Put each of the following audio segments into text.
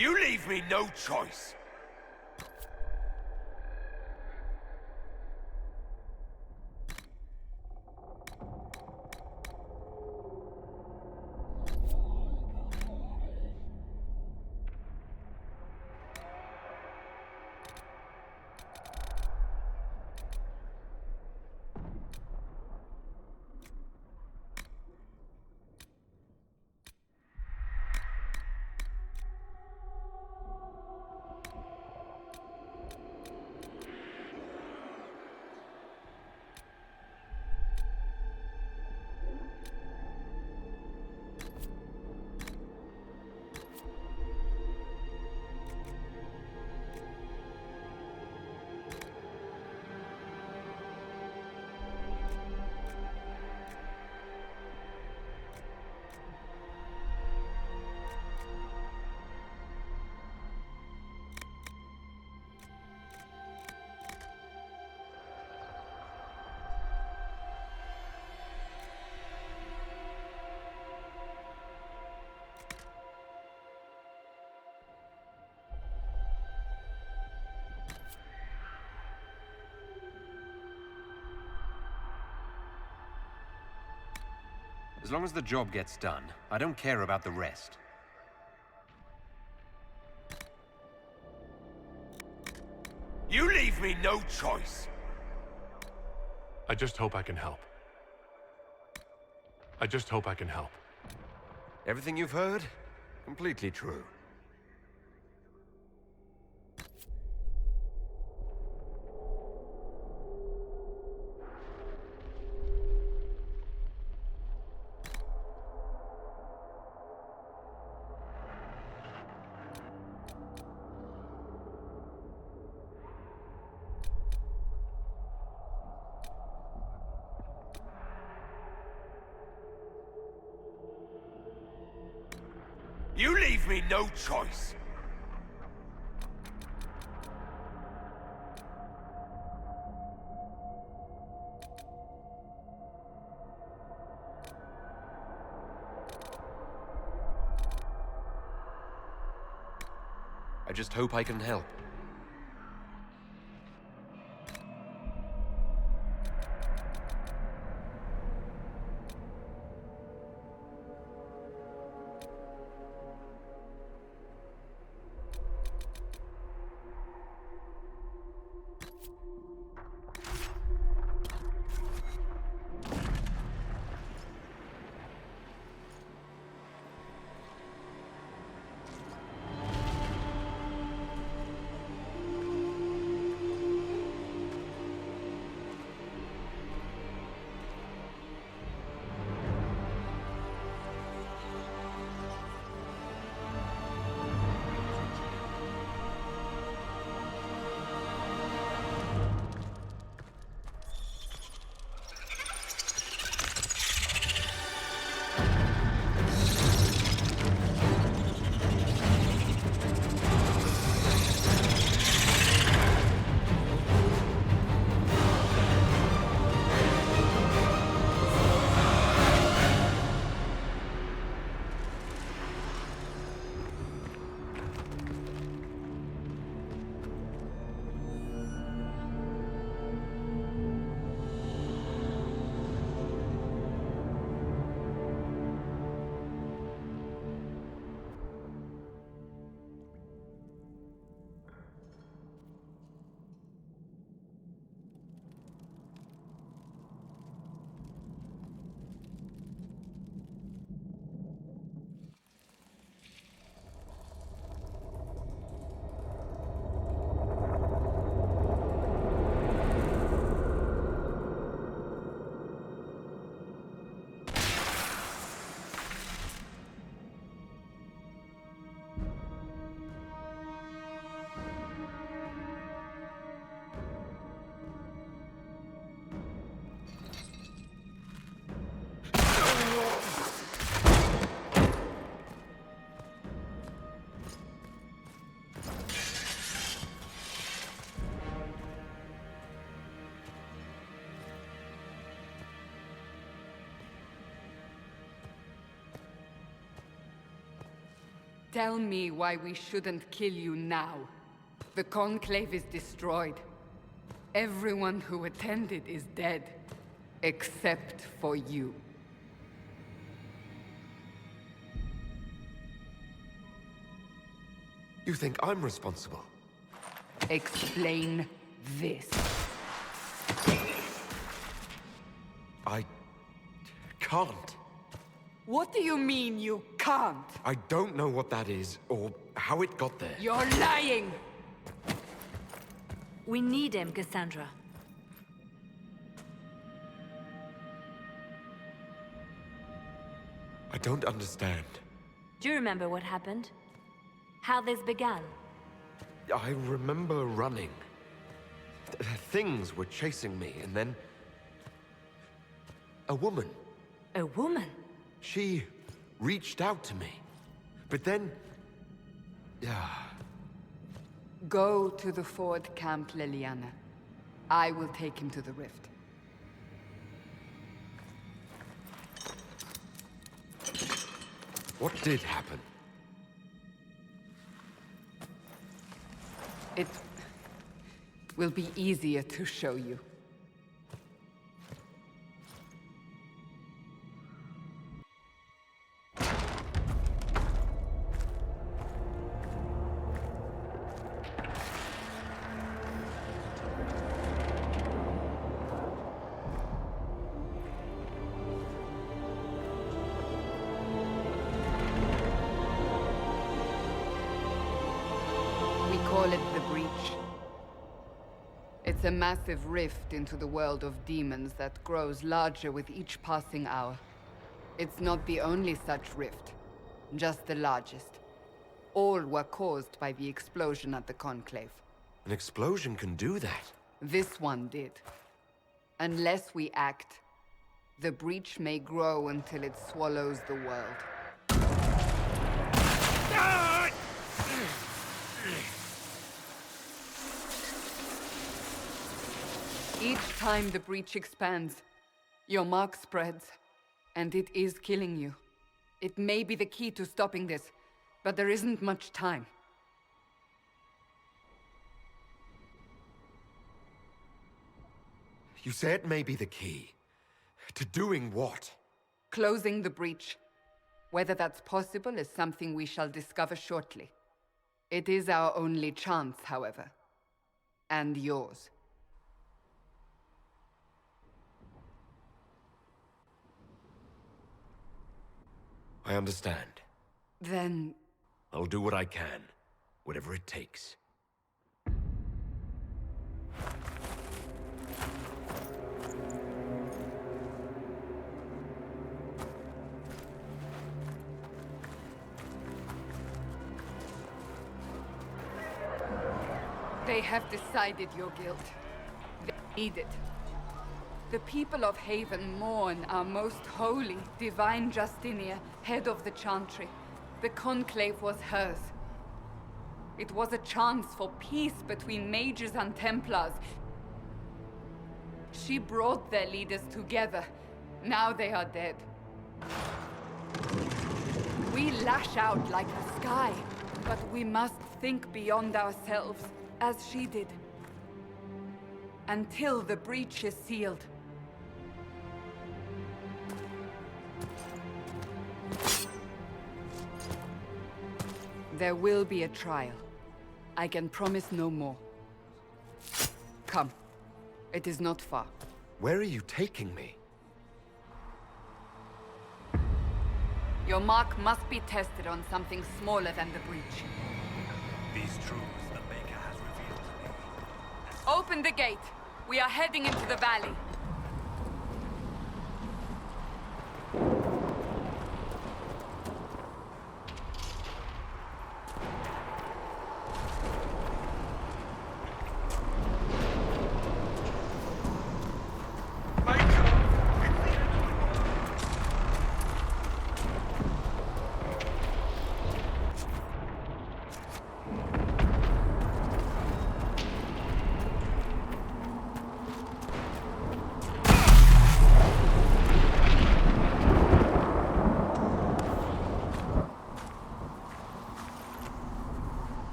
You leave me no choice. As long as the job gets done, I don't care about the rest. You leave me no choice. I just hope I can help. I just hope I can help. Everything you've heard? Completely true. You leave me no choice. I just hope I can help. Tell me why we shouldn't kill you now. The Conclave is destroyed. Everyone who attended is dead. Except for you. You think I'm responsible? Explain this. I can't. What do you mean you can't? I don't know what that is, or how it got there. You're lying! We need him, Cassandra. I don't understand. Do you remember what happened? How this began? I remember running. Things were chasing me, and then... a woman. A woman? She reached out to me. But then... Go to the Ford camp, Leliana. I will take him to the rift. What did happen? It will be easier to show you. Call it the Breach. It's a massive rift into the world of demons that grows larger with each passing hour. It's not the only such rift, just the largest. All were caused by the explosion at the Conclave. An explosion can do that? This one did. Unless we act, the Breach may grow until it swallows the world. Each time the Breach expands, your mark spreads, and it is killing you. It may be the key to stopping this, but there isn't much time. You say it may be the key. To doing what? Closing the Breach. Whether that's possible is something we shall discover shortly. It is our only chance, however. And yours. I understand. Then... I'll do what I can. Whatever it takes. They have decided your guilt. They need it. The people of Haven mourn our most holy, divine Justinia, head of the Chantry. The Conclave was hers. It was a chance for peace between mages and Templars. She brought their leaders together. Now they are dead. We lash out like the sky, but we must think beyond ourselves, as she did. Until the breach is sealed. There will be a trial. I can promise no more. Come. It is not far. Where are you taking me? Your mark must be tested on something smaller than the breach. These truths the Maker has revealed to me. Open the gate. We are heading into the valley.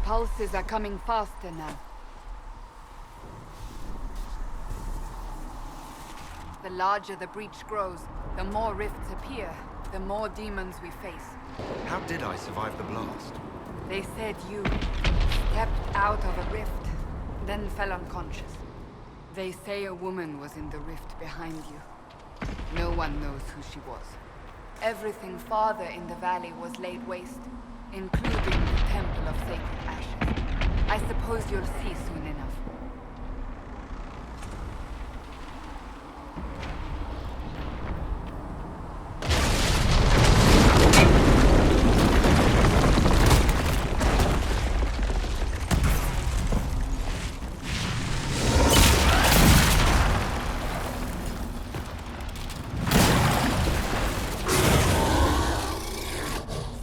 pulses are coming faster now. The larger the breach grows, the more rifts appear, the more demons we face. How did I survive the blast? They said you stepped out of a rift, then fell unconscious. They say a woman was in the rift behind you. No one knows who she was. Everything farther in the valley was laid waste, including the Temple of Sacred Ashes. I suppose you'll see soon enough.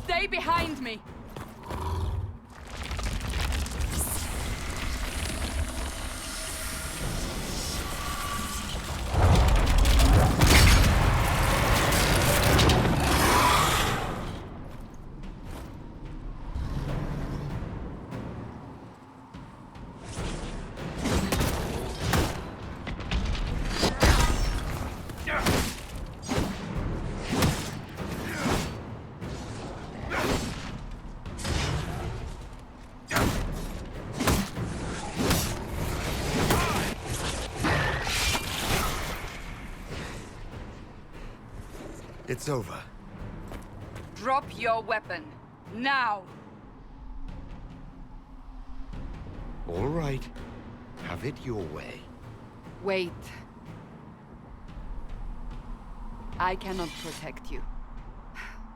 Stay behind me! It's over. Drop your weapon. Now! All right. Have it your way. Wait. I cannot protect you.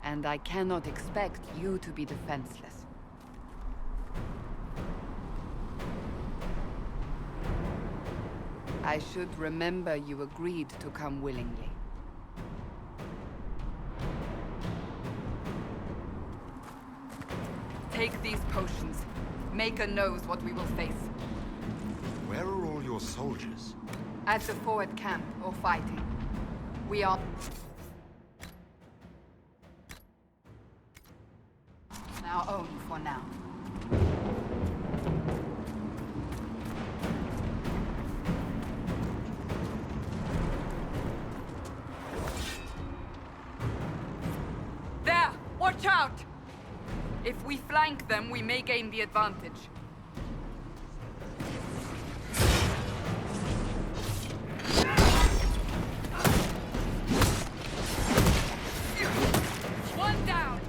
And I cannot expect you to be defenseless. I should remember you agreed to come willingly. Take these potions. Maker knows what we will face. Where are all your soldiers? At the forward camp, or fighting. We are... our own for now. There! Watch out! If we flank them, we may gain the advantage. One down!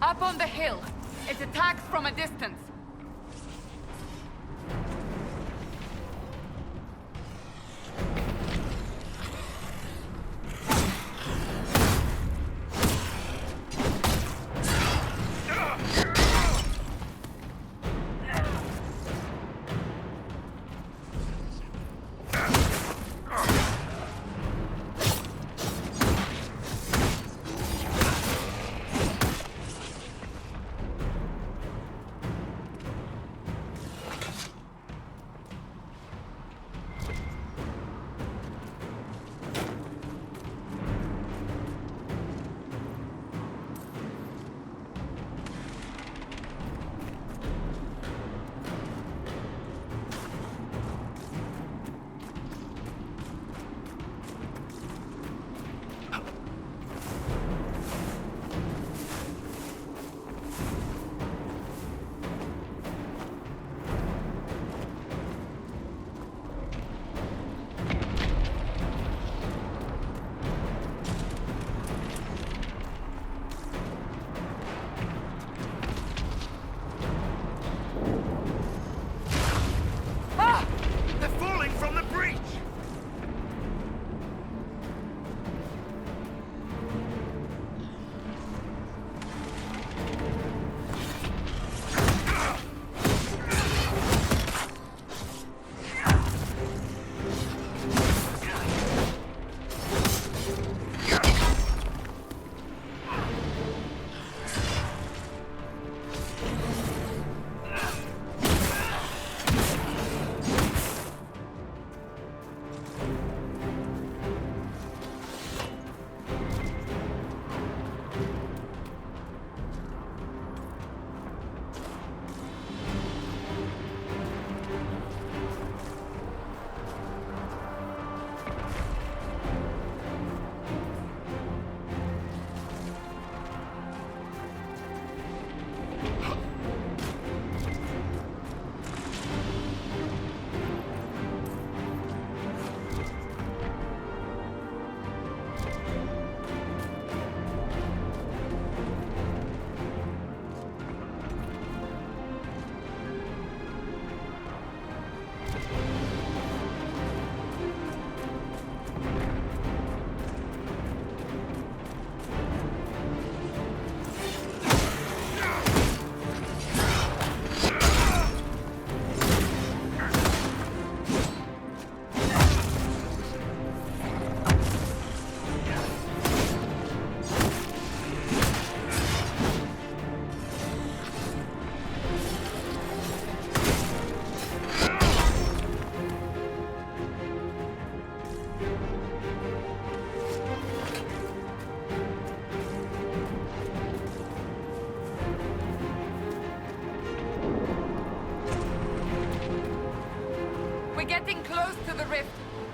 Up on the hill. It attacks from a distance.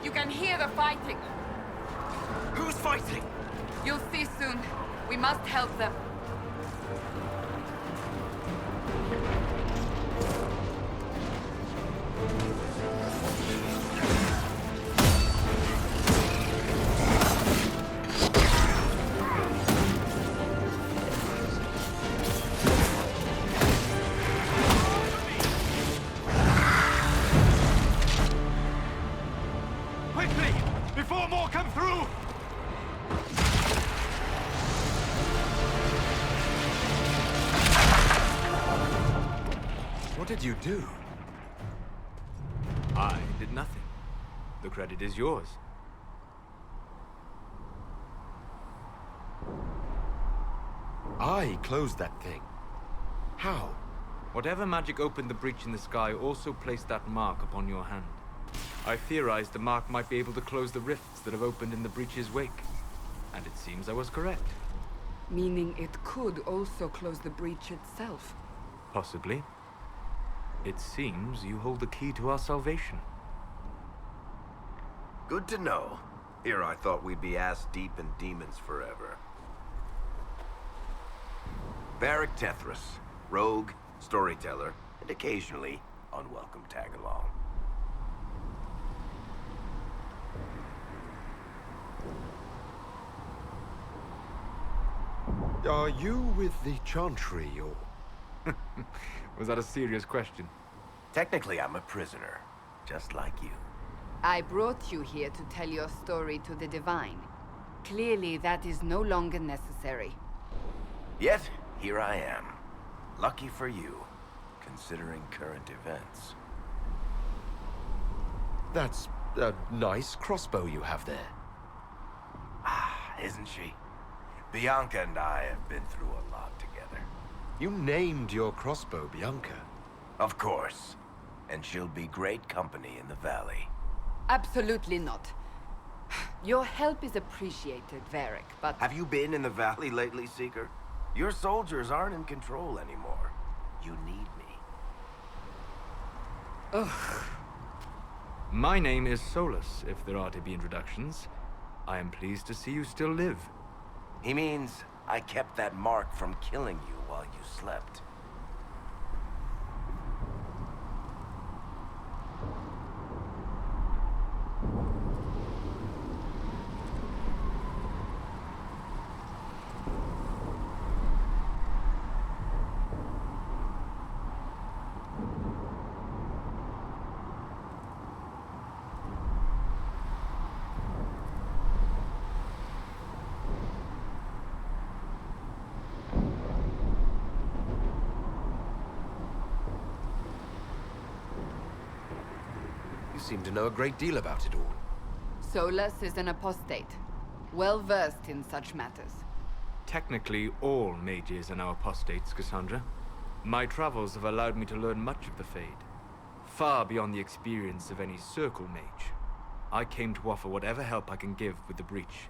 You can hear the fighting. Who's fighting? You'll see soon. We must help them. Quickly! Before more come through! What did you do? I did nothing. The credit is yours. I closed that thing. How? Whatever magic opened the breach in the sky also placed that mark upon your hand. I theorized the mark might be able to close the rifts that have opened in the breach's wake. And it seems I was correct. Meaning it could also close the breach itself. Possibly. It seems you hold the key to our salvation. Good to know. Here I thought we'd be ass-deep in demons forever. Varric Tethras, rogue, storyteller, and occasionally unwelcome tag-along. Are you with the Chantry, or... Was that a serious question? Technically, I'm a prisoner, just like you. I brought you here to tell your story to the Divine. Clearly, that is no longer necessary. Yet, here I am. Lucky for you, considering current events. That's a nice crossbow you have there. Ah, isn't she? Bianca and I have been through a lot together. You named your crossbow Bianca. Of course. And she'll be great company in the valley. Absolutely not. Your help is appreciated, Varric, but... Have you been in the valley lately, Seeker? Your soldiers aren't in control anymore. You need me. Ugh. My name is Solus, if there are to be introductions. I am pleased to see you still live. He means I kept that mark from killing you while you slept. You seem to know a great deal about it all. Solus is an apostate, well-versed in such matters. Technically, all mages are now apostates, Cassandra. My travels have allowed me to learn much of the Fade, far beyond the experience of any Circle mage. I came to offer whatever help I can give with the breach.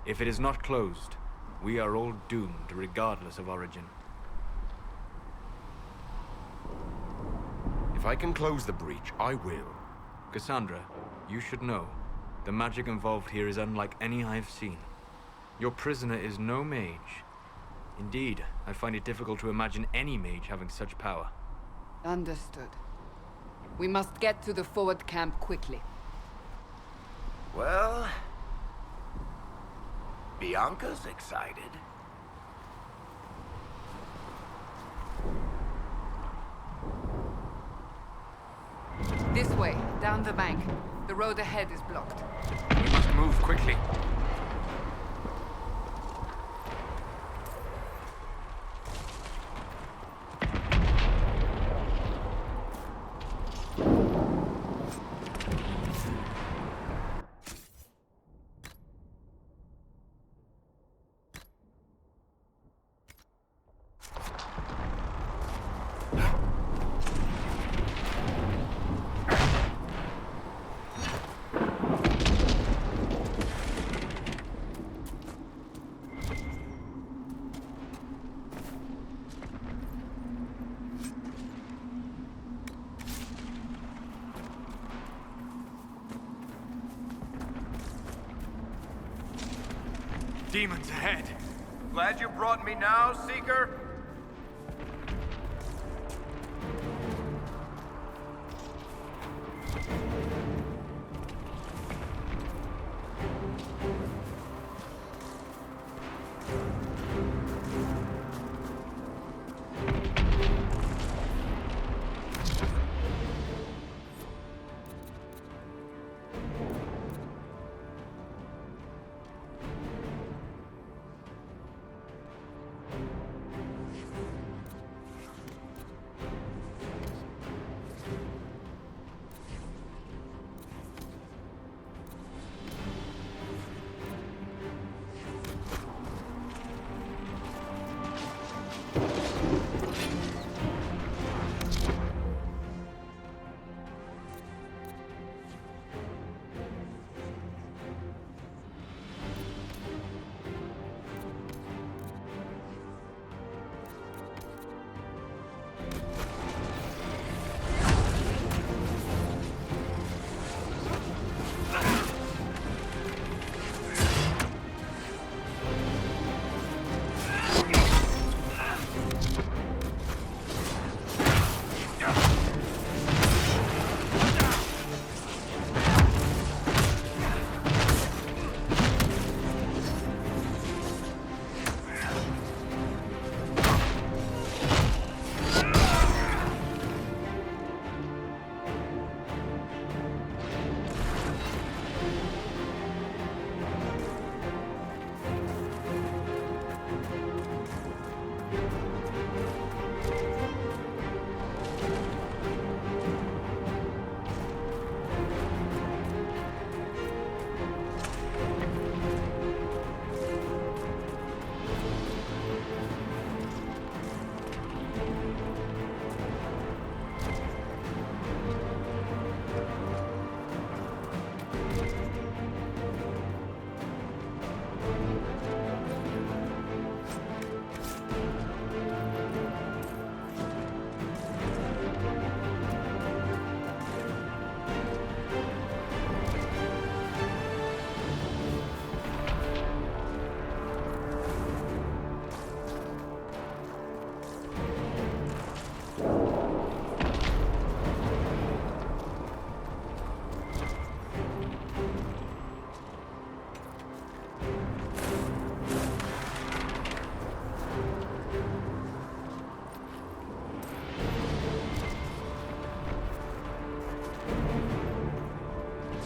If it is not closed, we are all doomed, regardless of origin. If I can close the breach, I will. Cassandra, you should know, the magic involved here is unlike any I have seen. Your prisoner is no mage. Indeed, I find it difficult to imagine any mage having such power. Understood. We must get to the forward camp quickly. Well... Bianca's excited. This way, down the bank. The road ahead is blocked. We must move quickly. Demons ahead! Glad you brought me now, Seeker?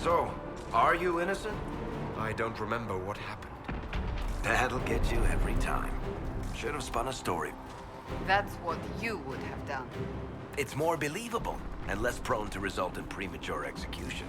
So, are you innocent? I don't remember what happened. That'll get you every time. Should have spun a story. That's what you would have done. It's more believable, and less prone to result in premature execution.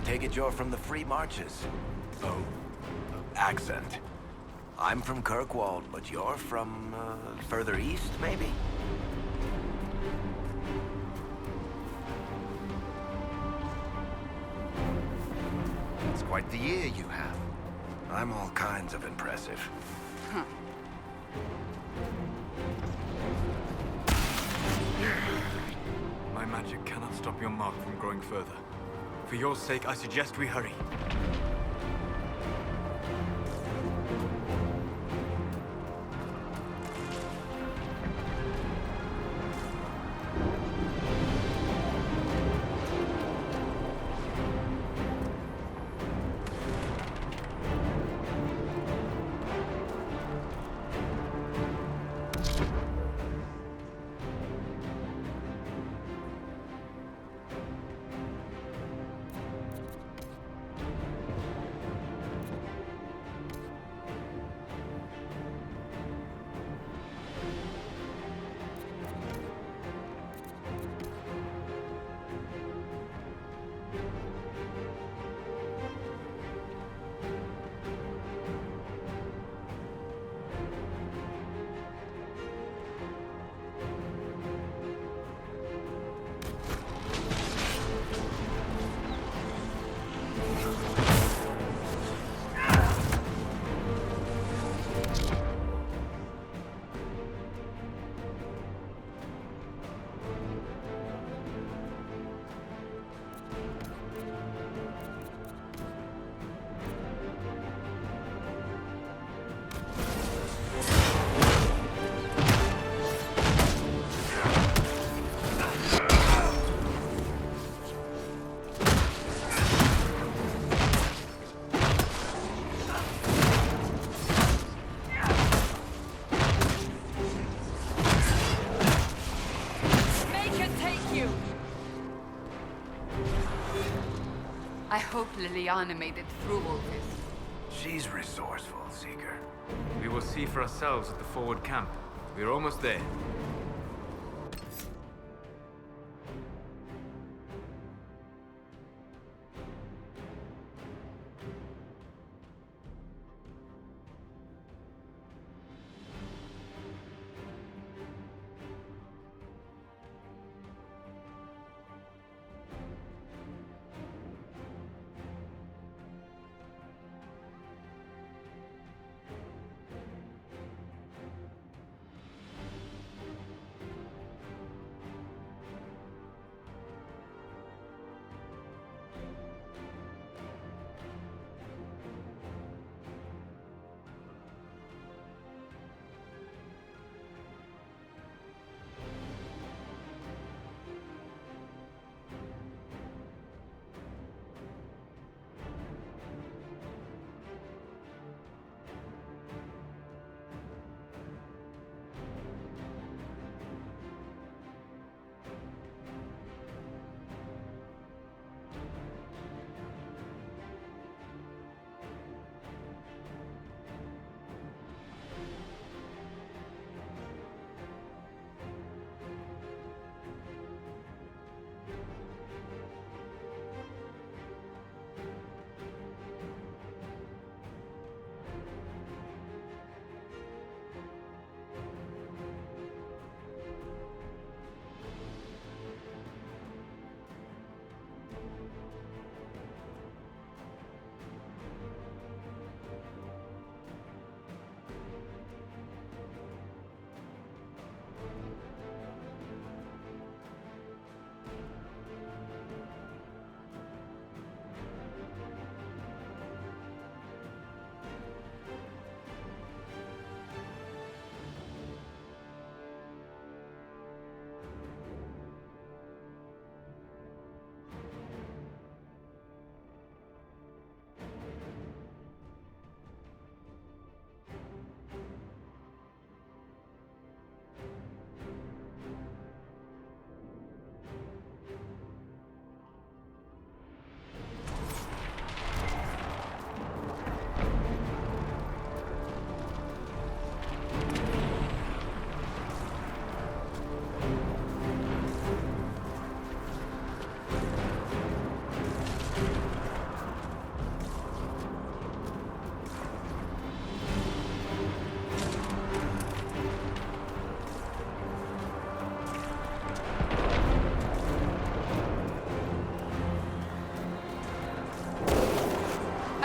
take it you're from the Free Marches. Oh? Accent. I'm from Kirkwall, but you're from, further east, maybe? It's quite the ear you have. I'm all kinds of impressive. My magic cannot stop your mark from growing further. For your sake, I suggest we hurry. I hope Liliana made it through all this. She's resourceful, Seeker. We will see for ourselves at the forward camp. We're almost there.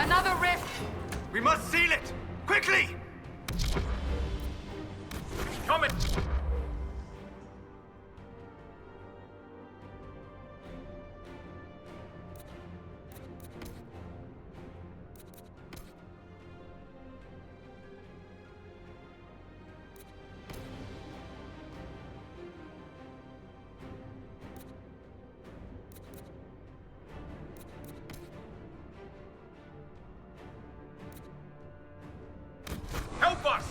Another rift! We must seal it! Quickly! Coming! Help us!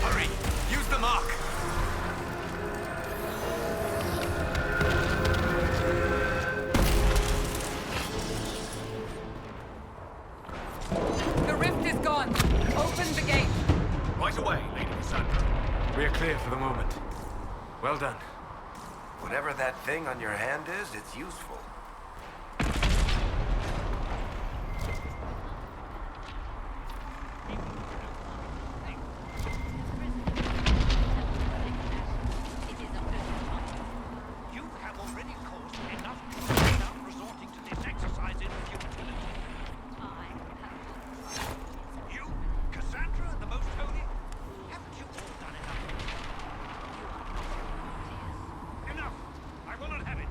Hurry! Use the mark! The rift is gone. Open the gate. Right away, Lady Cassandra. We are clear for the moment. Well done. Whatever that thing on your hand is, it's useful. You have already caused enough trouble without resorting to this exercise in futility. You, Cassandra, the Most Holy, haven't you all done enough? Enough! I will not have it.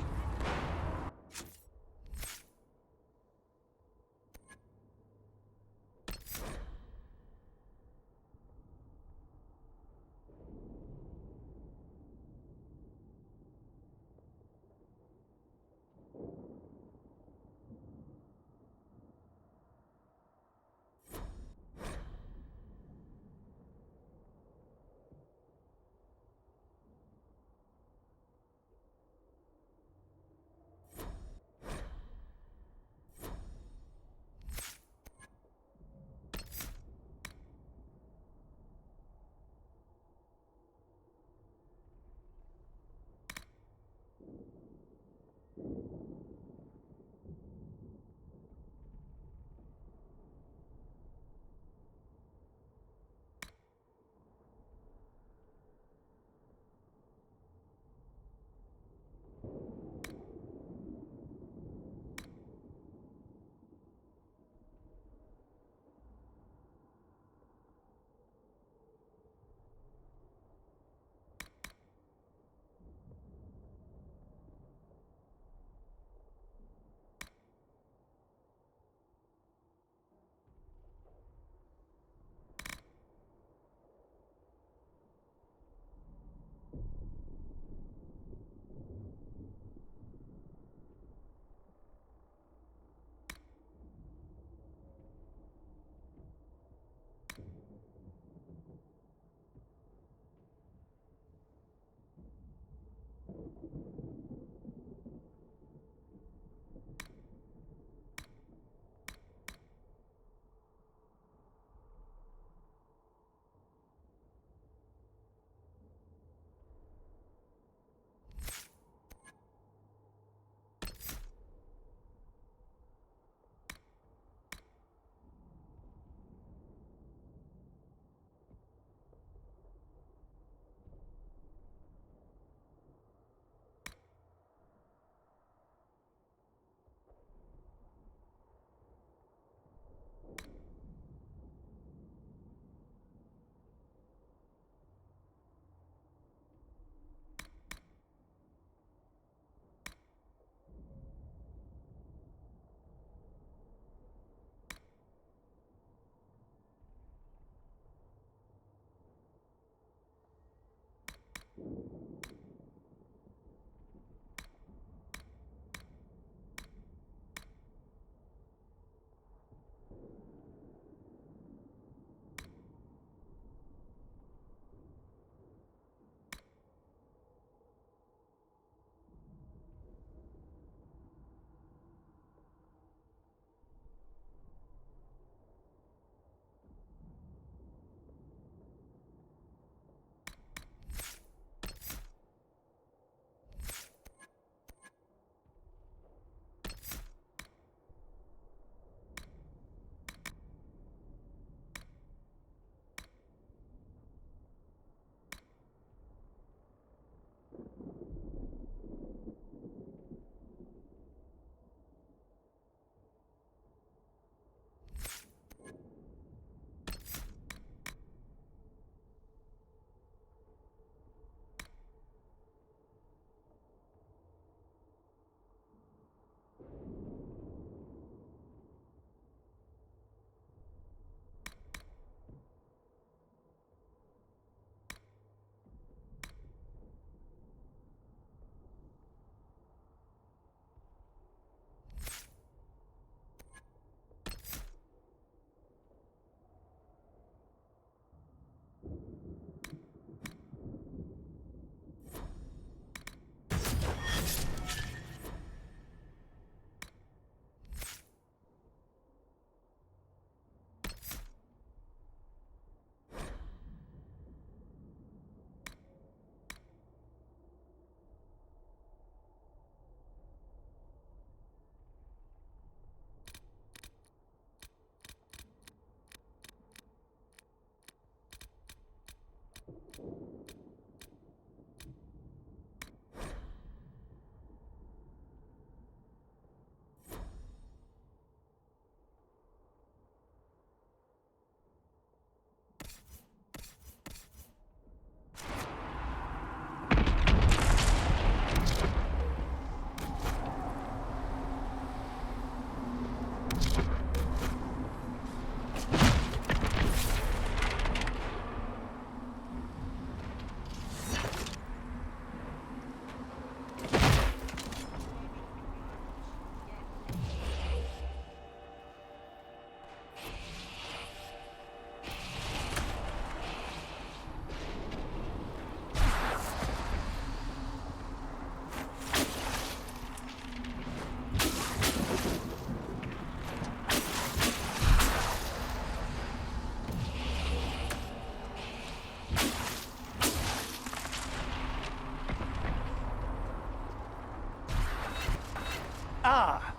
Ah,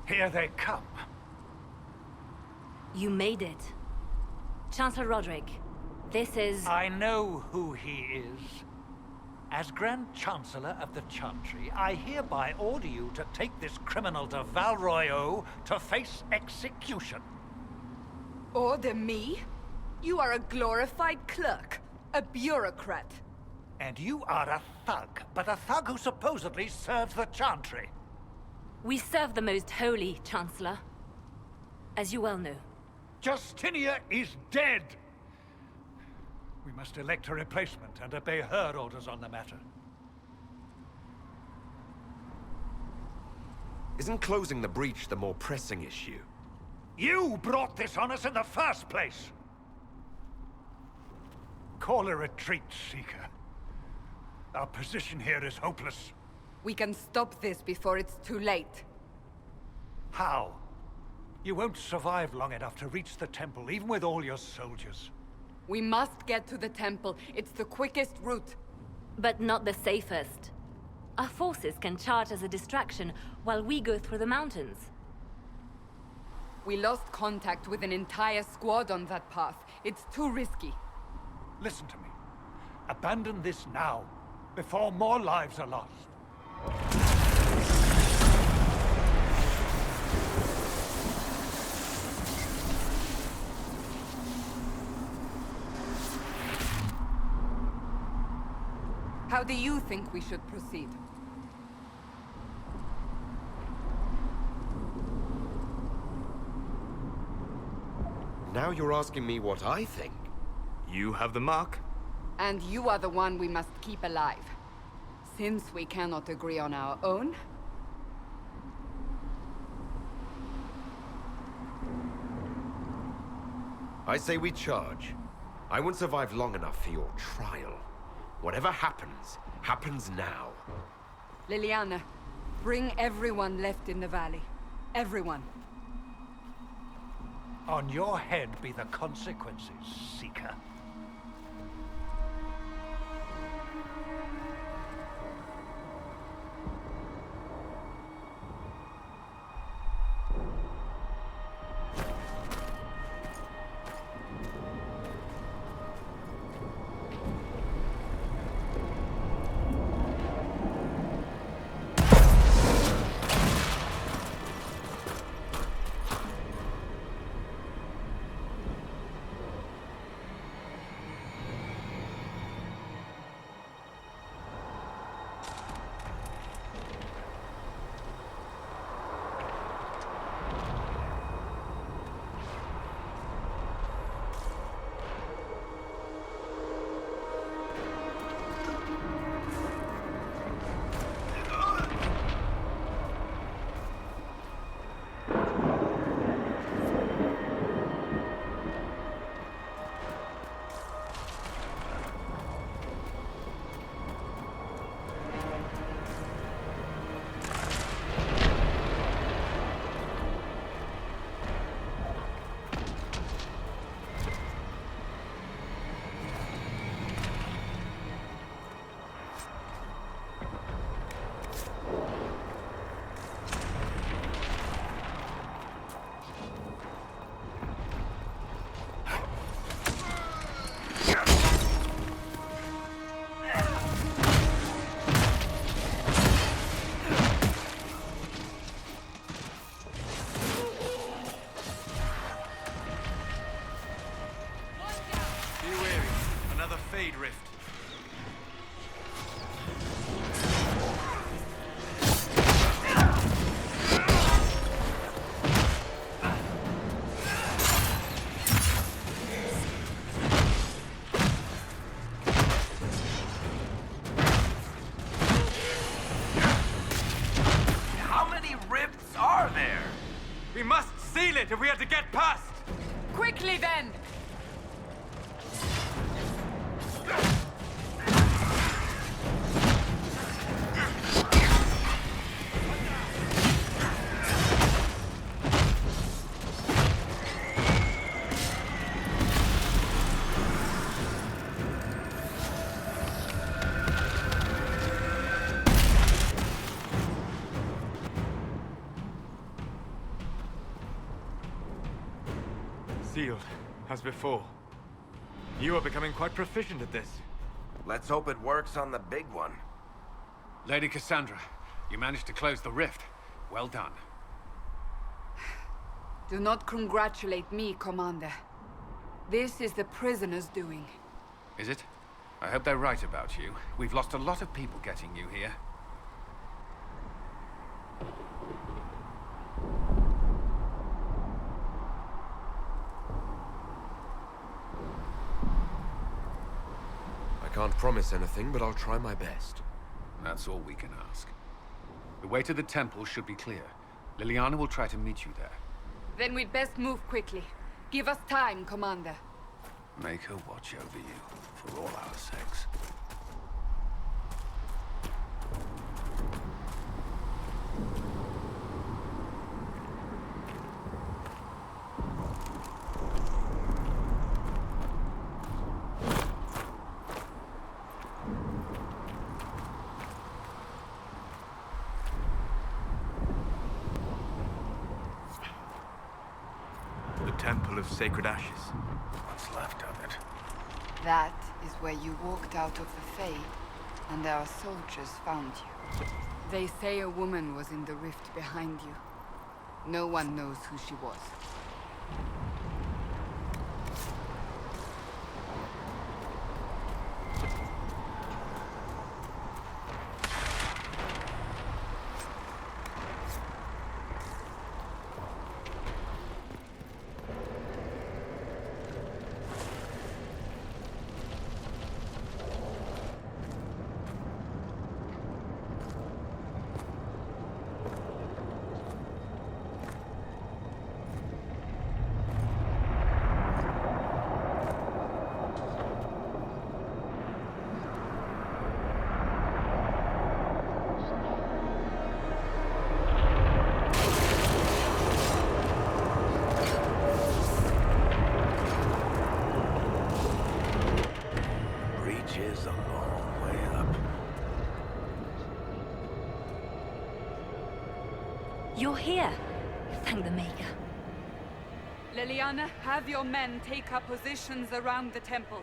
here they come. You made it. Chancellor Roderick, this is... I know who he is. As Grand Chancellor of the Chantry, I hereby order you to take this criminal to Val Royeaux to face execution. Order me? You are a glorified clerk, a bureaucrat. And you are a thug, but a thug who supposedly serves the Chantry. We serve the most holy, Chancellor. As you well know. Justinia is dead! We must elect a replacement and obey her orders on the matter. Isn't closing the breach the more pressing issue? You brought this on us in the first place! Call a retreat, Seeker. Our position here is hopeless. We can stop this before it's too late. How? You won't survive long enough to reach the temple, even with all your soldiers. We must get to the temple. It's the quickest route. But not the safest. Our forces can charge as a distraction while we go through the mountains. We lost contact with an entire squad on that path. It's too risky. Listen to me. Abandon this now, before more lives are lost. How do you think we should proceed? Now you're asking me what I think. You have the mark? And you are the one we must keep alive. Since we cannot agree on our own... I say we charge. I won't survive long enough for your trial. Whatever happens, happens now. Liliana, bring everyone left in the valley. Everyone. On your head be the consequences, Seeker. Fade rift. How many rifts are there? We must seal it if we are to get past! Quickly then! shield, as before. You are becoming quite proficient at this. Let's hope it works on the big one. Lady Cassandra, you managed to close the rift. Well done. Do not congratulate me, Commander. This is the prisoners' doing. Is it? I hope they're right about you. We've lost a lot of people getting you here. I can't promise anything, but I'll try my best. That's all we can ask. The way to the temple should be clear. Liliana will try to meet you there. Then we'd best move quickly. Give us time, Commander. Make her watch over you, for all our sakes. The Temple of Sacred Ashes. What's left of it? That is where you walked out of the Fade, and our soldiers found you. They say a woman was in the rift behind you. No one knows who she was. Is a long way up. You're here. Thank the Maker. Liliana, have your men take up positions around the temple.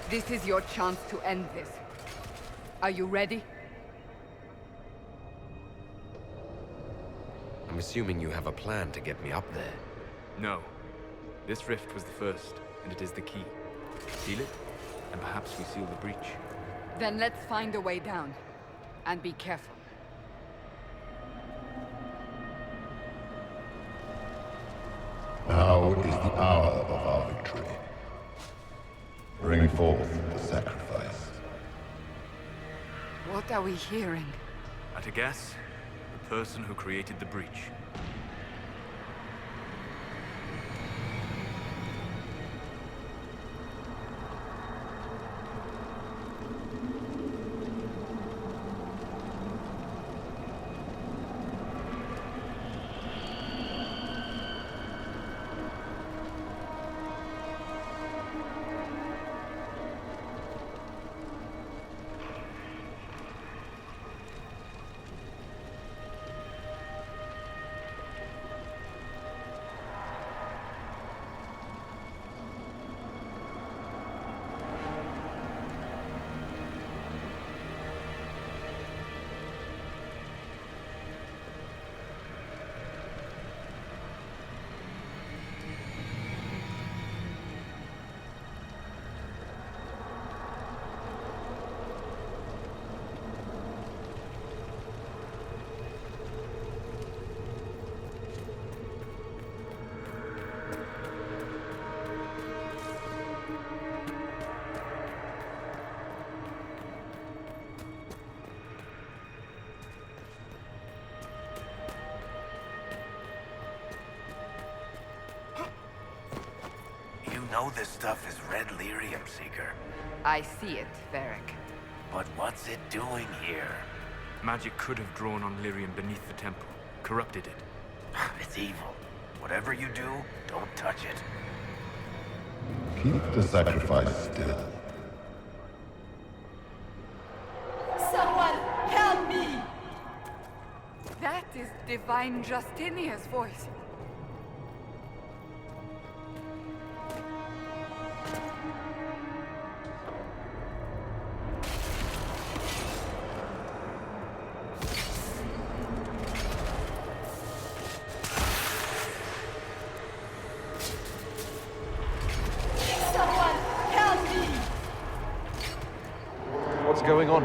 This is your chance to end this. Are you ready? I'm assuming you have a plan to get me up there. No. This rift was the first, and it is the key. Seal it, and perhaps we seal the breach. Then let's find a way down. And be careful. Now is the hour of our victory. Bring forth the sacrifice. What are we hearing? At a guess, the person who created the breach. You know this stuff is red lyrium, Seeker. I see it, Varric. But what's it doing here? Magic could have drawn on lyrium beneath the temple, corrupted it. It's evil. Whatever you do, don't touch it. Keep the sacrifice still. So Divine Justinia's voice. What's going on?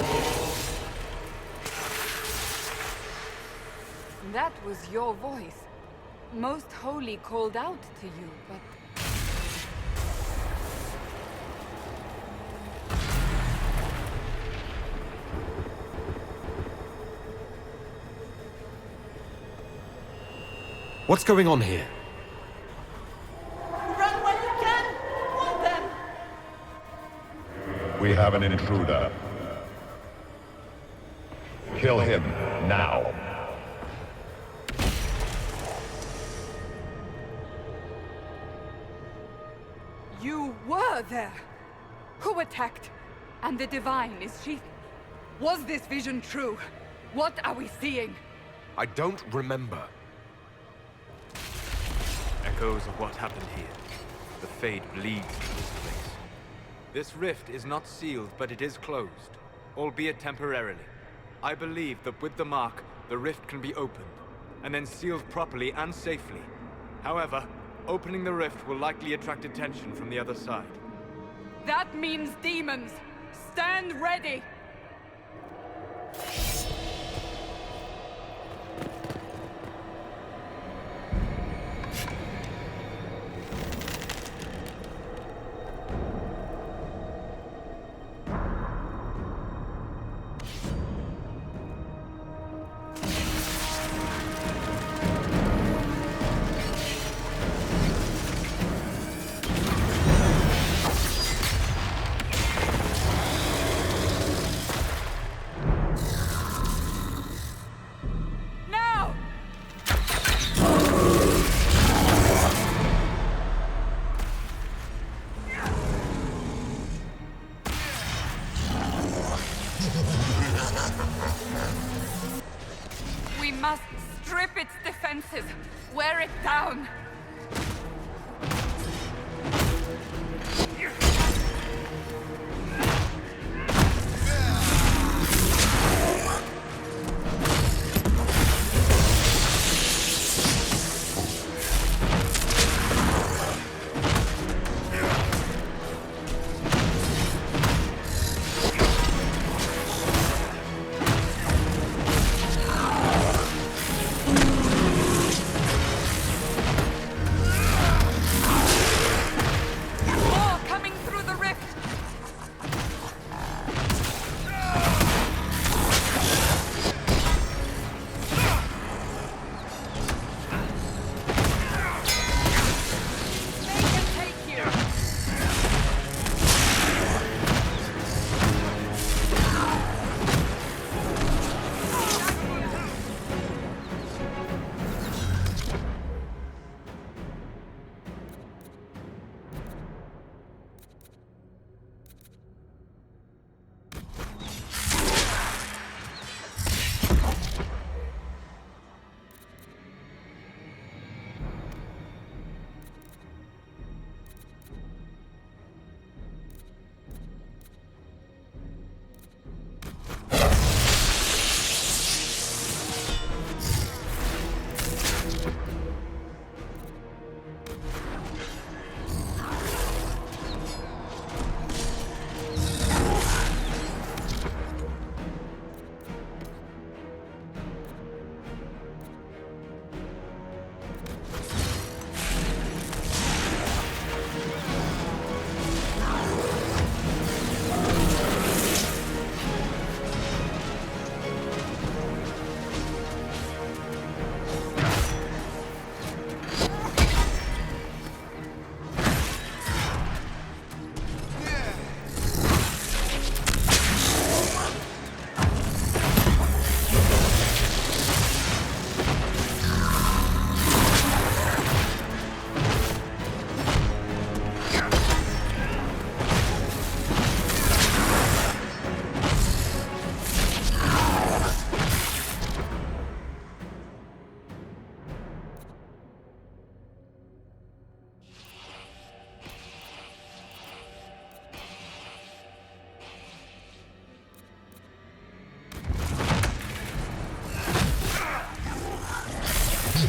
That was your voice. Most Holy called out to you, but... What's going on here? Run while you can! Want them! We have an intruder. Kill him, now. You were there! Who attacked? And the Divine, is she... Was this vision true? What are we seeing? I don't remember. Echoes of what happened here. The Fade bleeds to this place. This rift is not sealed, but it is closed, albeit temporarily. I believe that with the mark, the rift can be opened, and then sealed properly and safely. However, opening the rift will likely attract attention from the other side. That means demons! Stand ready! We must strip its defenses, wear it down.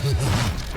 Oh!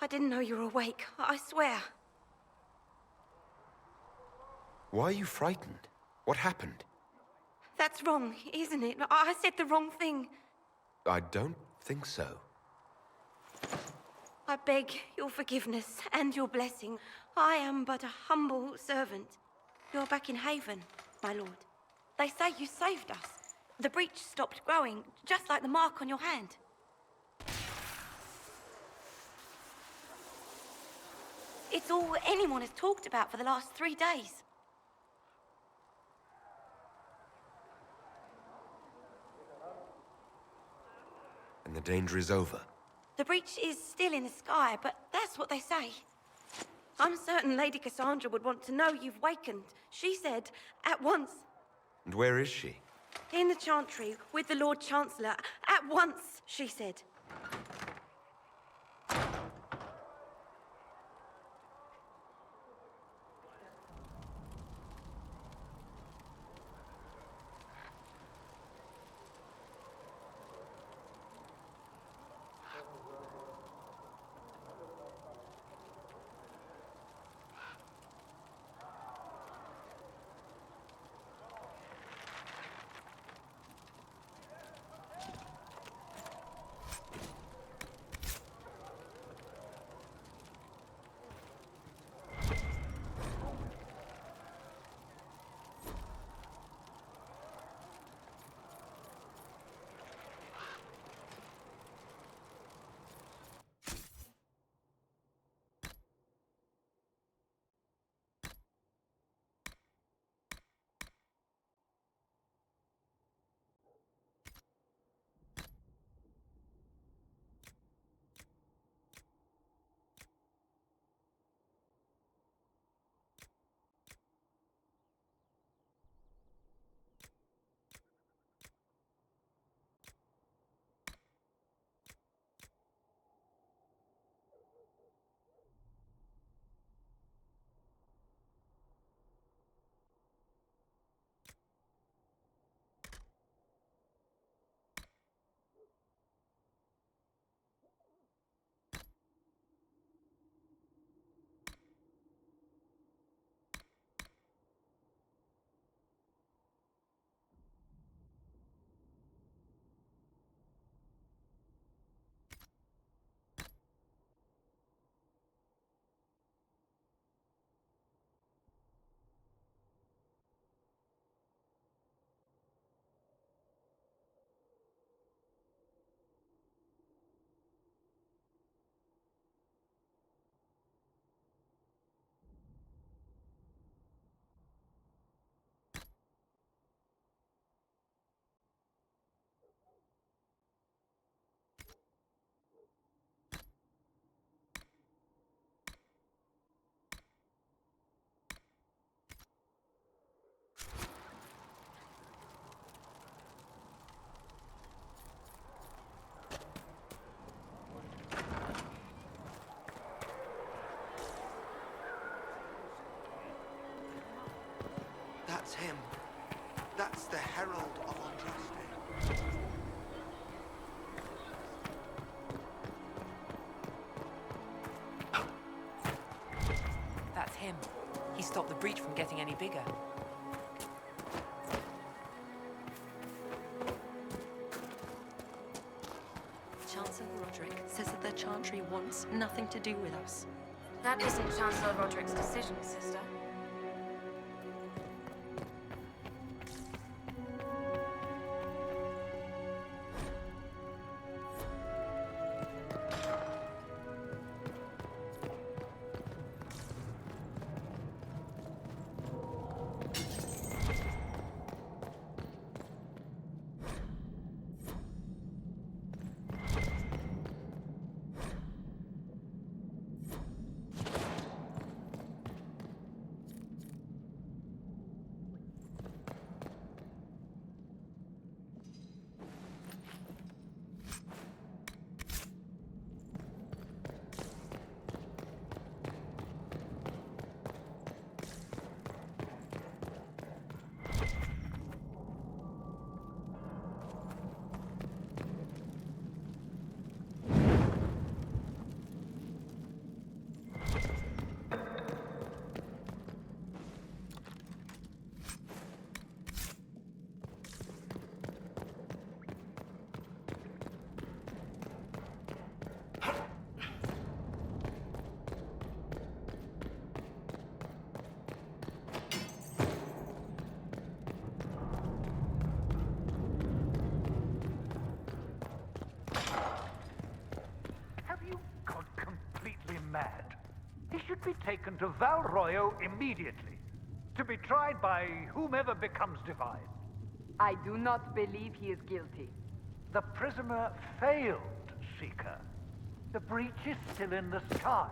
I didn't know you were awake, I swear. Why are you frightened? What happened? That's wrong, isn't it? I said the wrong thing. I don't think so. I beg your forgiveness and your blessing. I am but a humble servant. You're back in Haven, my lord. They say you saved us. The breach stopped growing, just like the mark on your hand. It's all anyone has talked about for the last 3 days. And the danger is over? The breach is still in the sky, but that's what they say. I'm certain Lady Cassandra would want to know you've wakened. She said, at once. And where is she? In the Chantry, with the Lord Chancellor. At once, she said. That's him. That's the Herald of Andraste. That's him. He stopped the breach from getting any bigger. Chancellor Roderick says that the Chantry wants nothing to do with us. That isn't Chancellor Roderick's decision, sister. Mad. He should be taken to Val Royo immediately, to be tried by whomever becomes divine. I do not believe he is guilty. The prisoner failed, Seeker. The breach is still in the sky.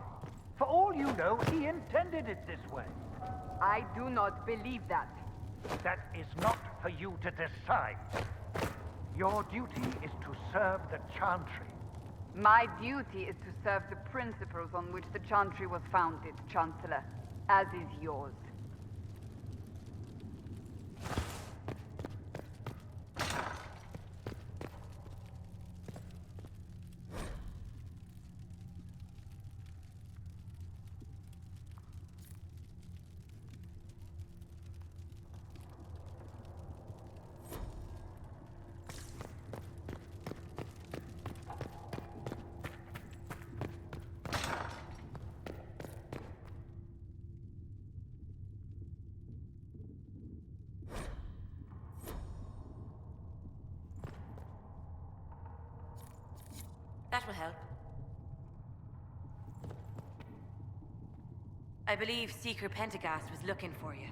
For all you know, he intended it this way. I do not believe that. That is not for you to decide. Your duty is to serve the Chantry. My duty is to serve the principles on which the Chantry was founded, Chancellor, as is yours. That will help. I believe Seeker Pentagast was looking for you.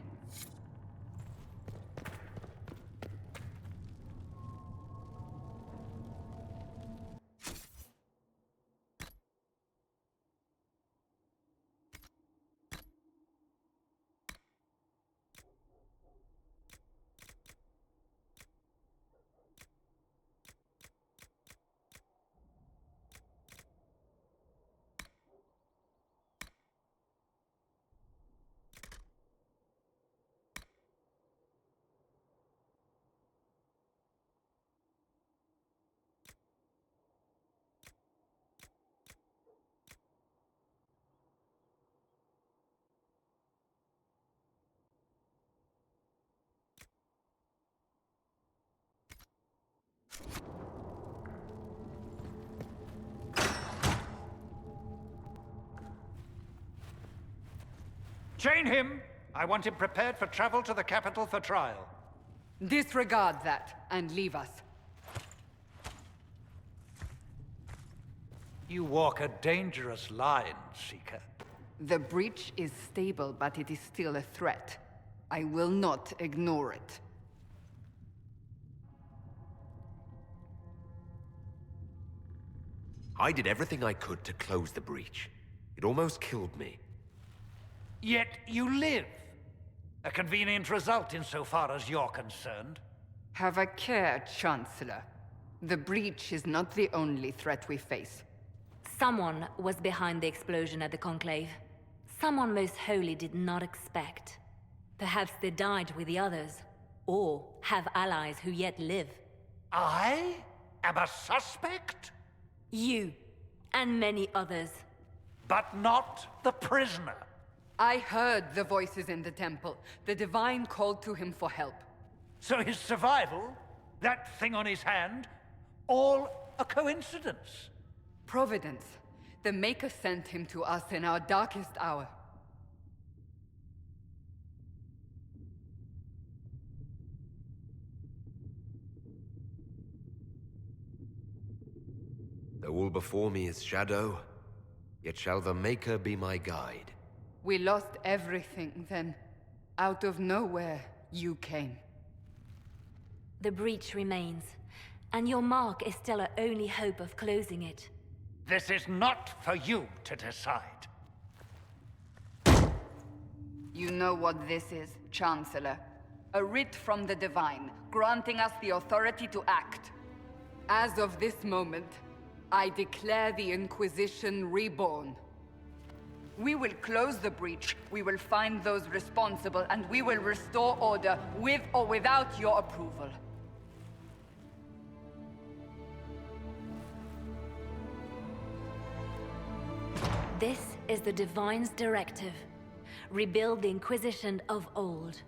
Chain him! I want him prepared for travel to the capital for trial. Disregard that, and leave us. You walk a dangerous line, Seeker. The breach is stable, but it is still a threat. I will not ignore it. I did everything I could to close the breach. It almost killed me. Yet you live. A convenient result insofar as you're concerned. Have a care, Chancellor. The breach is not the only threat we face. Someone was behind the explosion at the Conclave. Someone Most Holy did not expect. Perhaps they died with the others, or have allies who yet live. I am a suspect? You, and many others. But not the prisoner. I heard the voices in the temple. The Divine called to him for help. So his survival, that thing on his hand, all a coincidence? Providence. The Maker sent him to us in our darkest hour. Though all before me is shadow, yet shall the Maker be my guide. We lost everything then. Out of nowhere, you came. The breach remains, and your mark is still our only hope of closing it. This is not for you to decide. You know what this is, Chancellor. A writ from the Divine, granting us the authority to act. As of this moment, I declare the Inquisition reborn. We will close the breach, we will find those responsible, and we will restore order with or without your approval. This is the Divine's directive. Rebuild the Inquisition of old.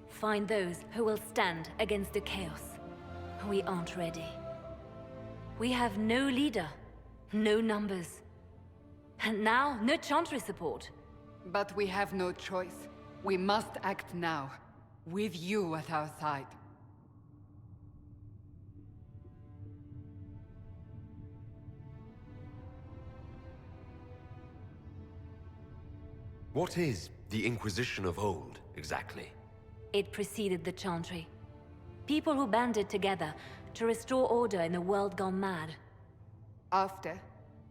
Find those who will stand against the chaos. We aren't ready. We have no leader, no numbers. And now, no Chantry support. But we have no choice. We must act now, with you at our side. What is the Inquisition of old, exactly? It preceded the Chantry. People who banded together to restore order in a world gone mad. After,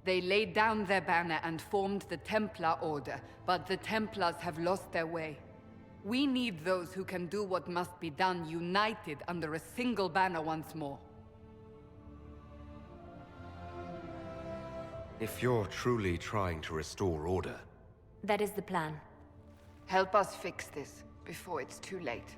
they laid down their banner and formed the Templar Order, but the Templars have lost their way. We need those who can do what must be done united under a single banner once more. If you're truly trying to restore order... That is the plan. Help us fix this, before it's too late.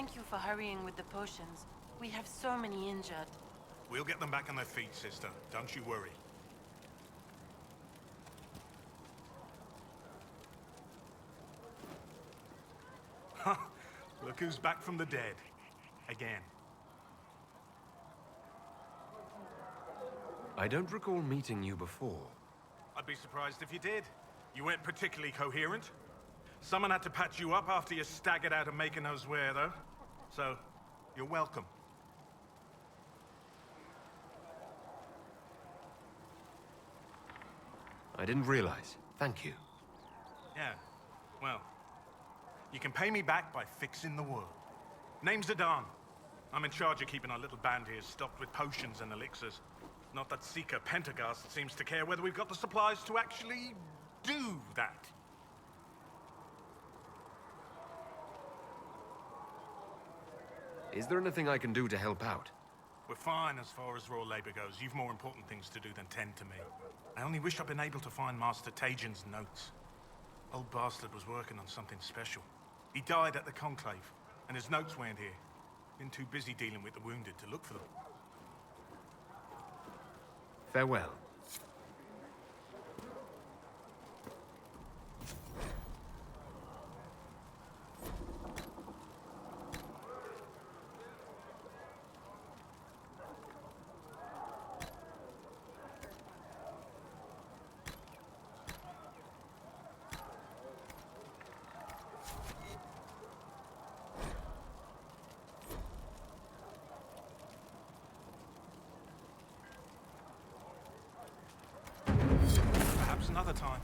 Thank you for hurrying with the potions. We have so many injured. We'll get them back on their feet, sister. Don't you worry. Look who's back from the dead. Again. I don't recall meeting you before. I'd be surprised if you did. You weren't particularly coherent. Someone had to patch you up after you staggered out of making those wear, though. So, you're welcome. I didn't realize. Thank you. Yeah, well, you can pay me back by fixing the world. Name's Adan. I'm in charge of keeping our little band here stocked with potions and elixirs. Not that Seeker Pentagast seems to care whether we've got the supplies to actually do that. Is there anything I can do to help out? We're fine as far as raw labor goes. You've more important things to do than tend to me. I only wish I'd been able to find Master Tajin's notes. Old bastard was working on something special. He died at the Conclave, and his notes weren't here. Been too busy dealing with the wounded to look for them. Farewell. Perhaps another time.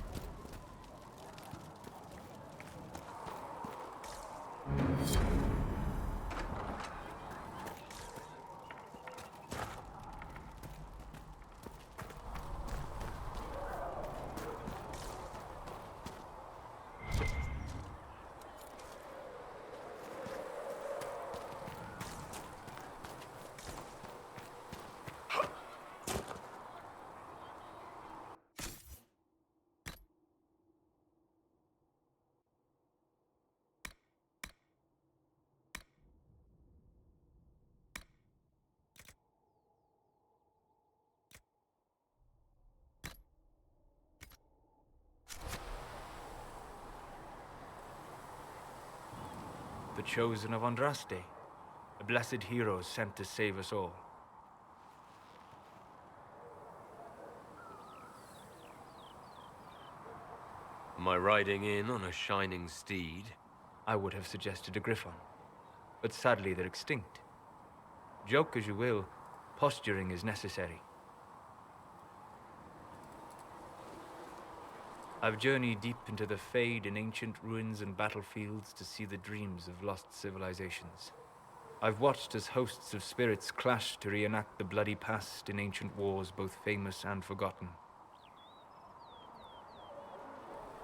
The chosen of Andraste, a blessed hero sent to save us all. Am I riding in on a shining steed? I would have suggested a griffon, but sadly they're extinct. Joke as you will, posturing is necessary. I've journeyed deep into the Fade in ancient ruins and battlefields to see the dreams of lost civilizations. I've watched as hosts of spirits clash to reenact the bloody past in ancient wars both famous and forgotten.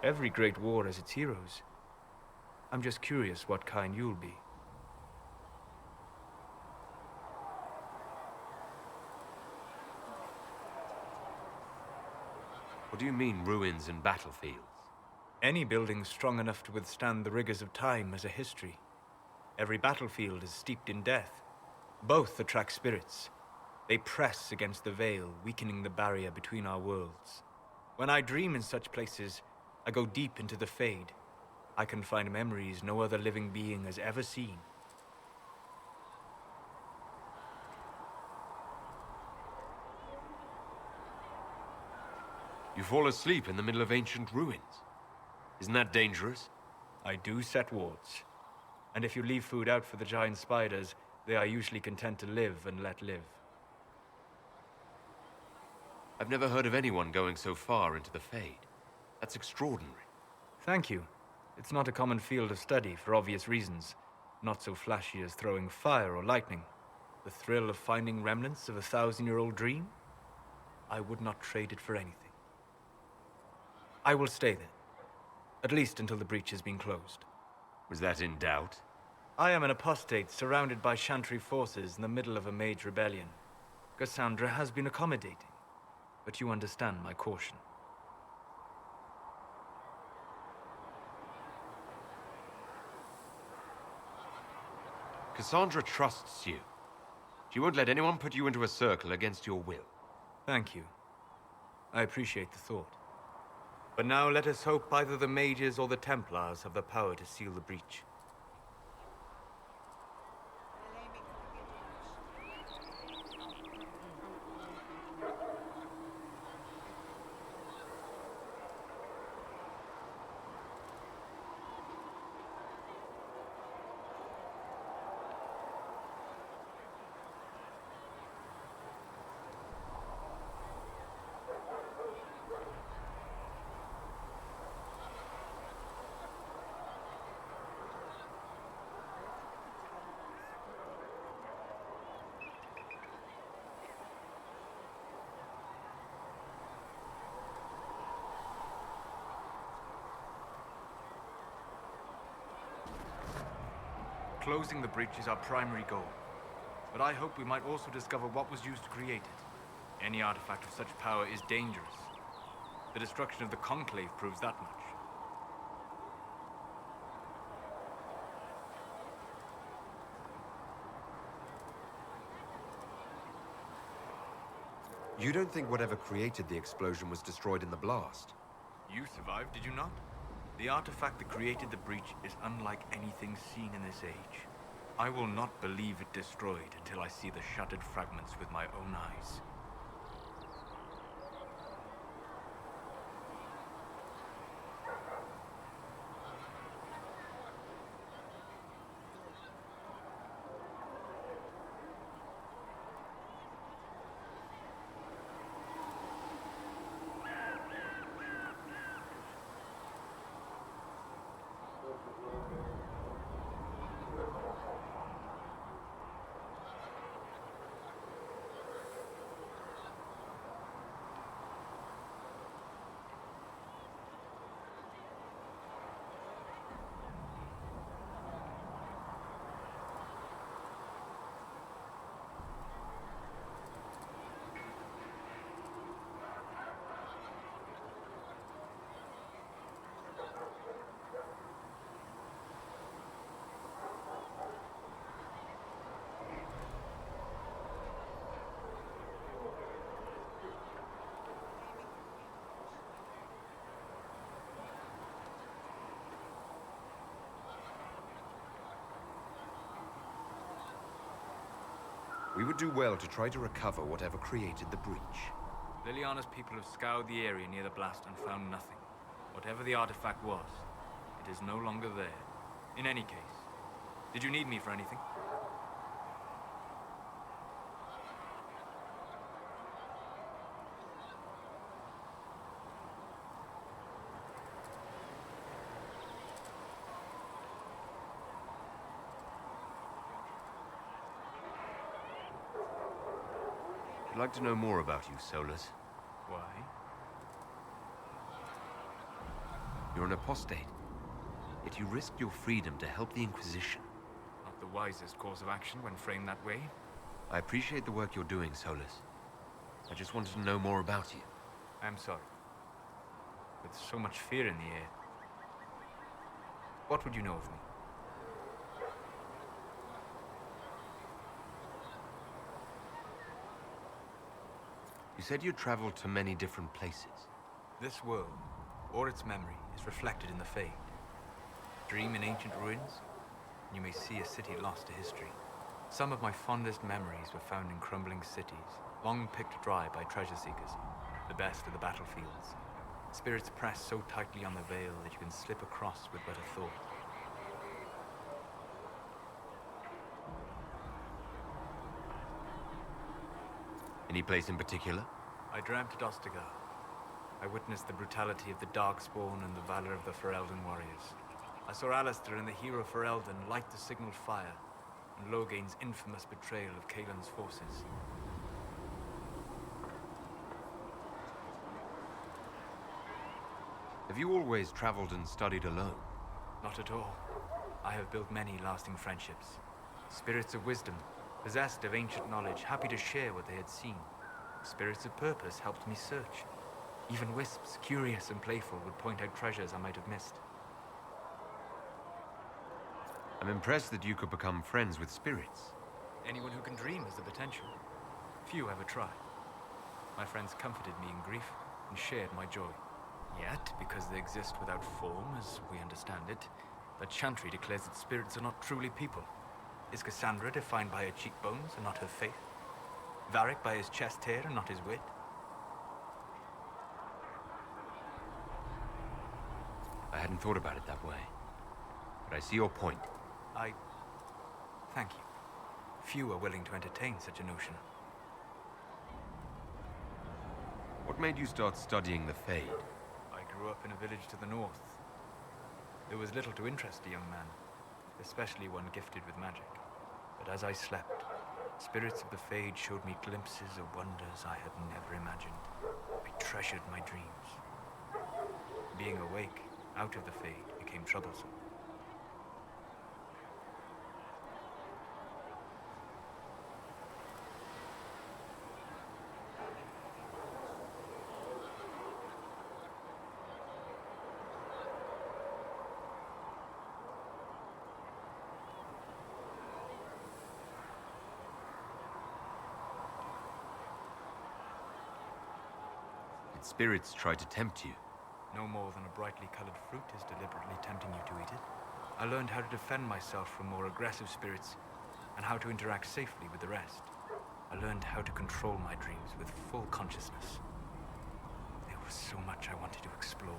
Every great war has its heroes. I'm just curious what kind you'll be. What do you mean, ruins and battlefields? Any building strong enough to withstand the rigors of time has a history. Every battlefield is steeped in death. Both attract spirits. They press against the veil, weakening the barrier between our worlds. When I dream in such places, I go deep into the Fade. I can find memories no other living being has ever seen. You fall asleep in the middle of ancient ruins. Isn't that dangerous? I do set wards. And if you leave food out for the giant spiders, they are usually content to live and let live. I've never heard of anyone going so far into the Fade. That's extraordinary. Thank you. It's not a common field of study for obvious reasons. Not so flashy as throwing fire or lightning. The thrill of finding remnants of a 1,000-year-old dream? I would not trade it for anything. I will stay there. At least until the breach has been closed. Was that in doubt? I am an apostate surrounded by Chantry forces in the middle of a mage rebellion. Cassandra has been accommodating, but you understand my caution. Cassandra trusts you. She won't let anyone put you into a circle against your will. Thank you. I appreciate the thought. But now let us hope either the mages or the Templars have the power to seal the breach. Closing the breach is our primary goal. But I hope we might also discover what was used to create it. Any artifact of such power is dangerous. The destruction of the Conclave proves that much. You don't think whatever created the explosion was destroyed in the blast? You survived, did you not? The artifact that created the breach is unlike anything seen in this age. I will not believe it destroyed until I see the shattered fragments with my own eyes. We would do well to try to recover whatever created the breach. Liliana's people have scoured the area near the blast and found nothing. Whatever the artifact was, it is no longer there. In any case, did you need me for anything? I'd like to know more about you, Solus. Why? You're an apostate, yet you risked your freedom to help the Inquisition. Not the wisest course of action when framed that way. I appreciate the work you're doing, Solus. I just wanted to know more about you. I'm sorry. With so much fear in the air. What would you know of me? You said you traveled to many different places. This world, or its memory, is reflected in the Fade. Dream in ancient ruins, and you may see a city lost to history. Some of my fondest memories were found in crumbling cities, long picked dry by treasure seekers, the best of the battlefields. Spirits press so tightly on the veil that you can slip across with but a thought. Any place in particular? I dreamt at Ostagar. I witnessed the brutality of the Darkspawn and the valor of the Ferelden warriors. I saw Alistair and the hero Ferelden light the signal fire, and Logain's infamous betrayal of Kaelin's forces. Have you always traveled and studied alone? Not at all. I have built many lasting friendships. Spirits of wisdom, possessed of ancient knowledge, happy to share what they had seen. Spirits of purpose helped me search. Even wisps, curious and playful, would point out treasures I might have missed. I'm impressed that you could become friends with spirits. Anyone who can dream has the potential. Few ever try. My friends comforted me in grief and shared my joy. Yet, because they exist without form, as we understand it, the Chantry declares that spirits are not truly people. Is Cassandra defined by her cheekbones and not her faith? Varric by his chest hair and not his wit? I hadn't thought about it that way. But I see your point. Thank you. Few are willing to entertain such a notion. What made you start studying the Fade? I grew up in a village to the north. There was little to interest a young man, especially one gifted with magic. But as I slept, spirits of the Fade showed me glimpses of wonders I had never imagined. I treasured my dreams. Being awake, out of the Fade, became troublesome. Did spirits try to tempt you? No more than a brightly colored fruit is deliberately tempting you to eat it. I learned how to defend myself from more aggressive spirits, and how to interact safely with the rest. I learned how to control my dreams with full consciousness. There was so much I wanted to explore.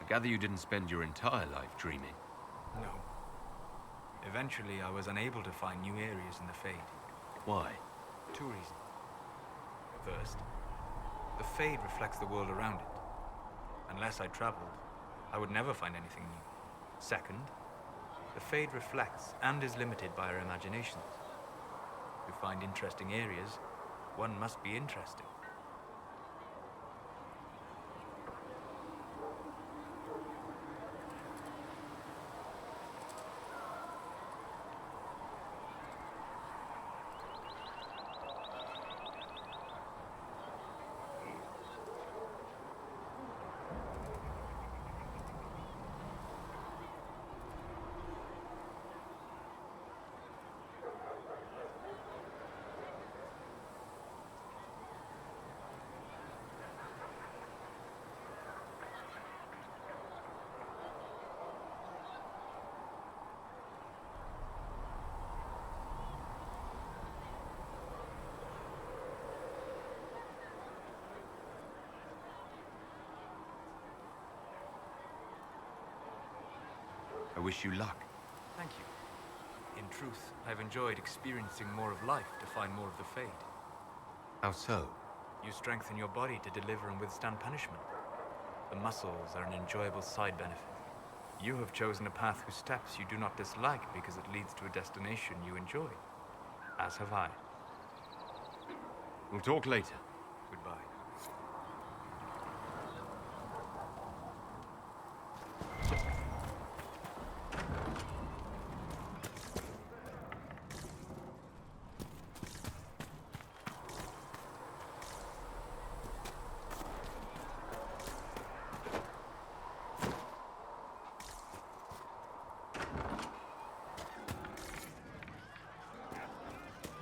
I gather you didn't spend your entire life dreaming. No. Eventually, I was unable to find new areas in the Fade. Why? Two reasons. First, the Fade reflects the world around it. Unless I traveled, I would never find anything new. Second, the Fade reflects and is limited by our imaginations. To find interesting areas, one must be interesting. I wish you luck. Thank you. In truth, I've enjoyed experiencing more of life to find more of the Fade. How so? You strengthen your body to deliver and withstand punishment. The muscles are an enjoyable side benefit. You have chosen a path whose steps you do not dislike because it leads to a destination you enjoy. As have I. We'll talk later. Goodbye.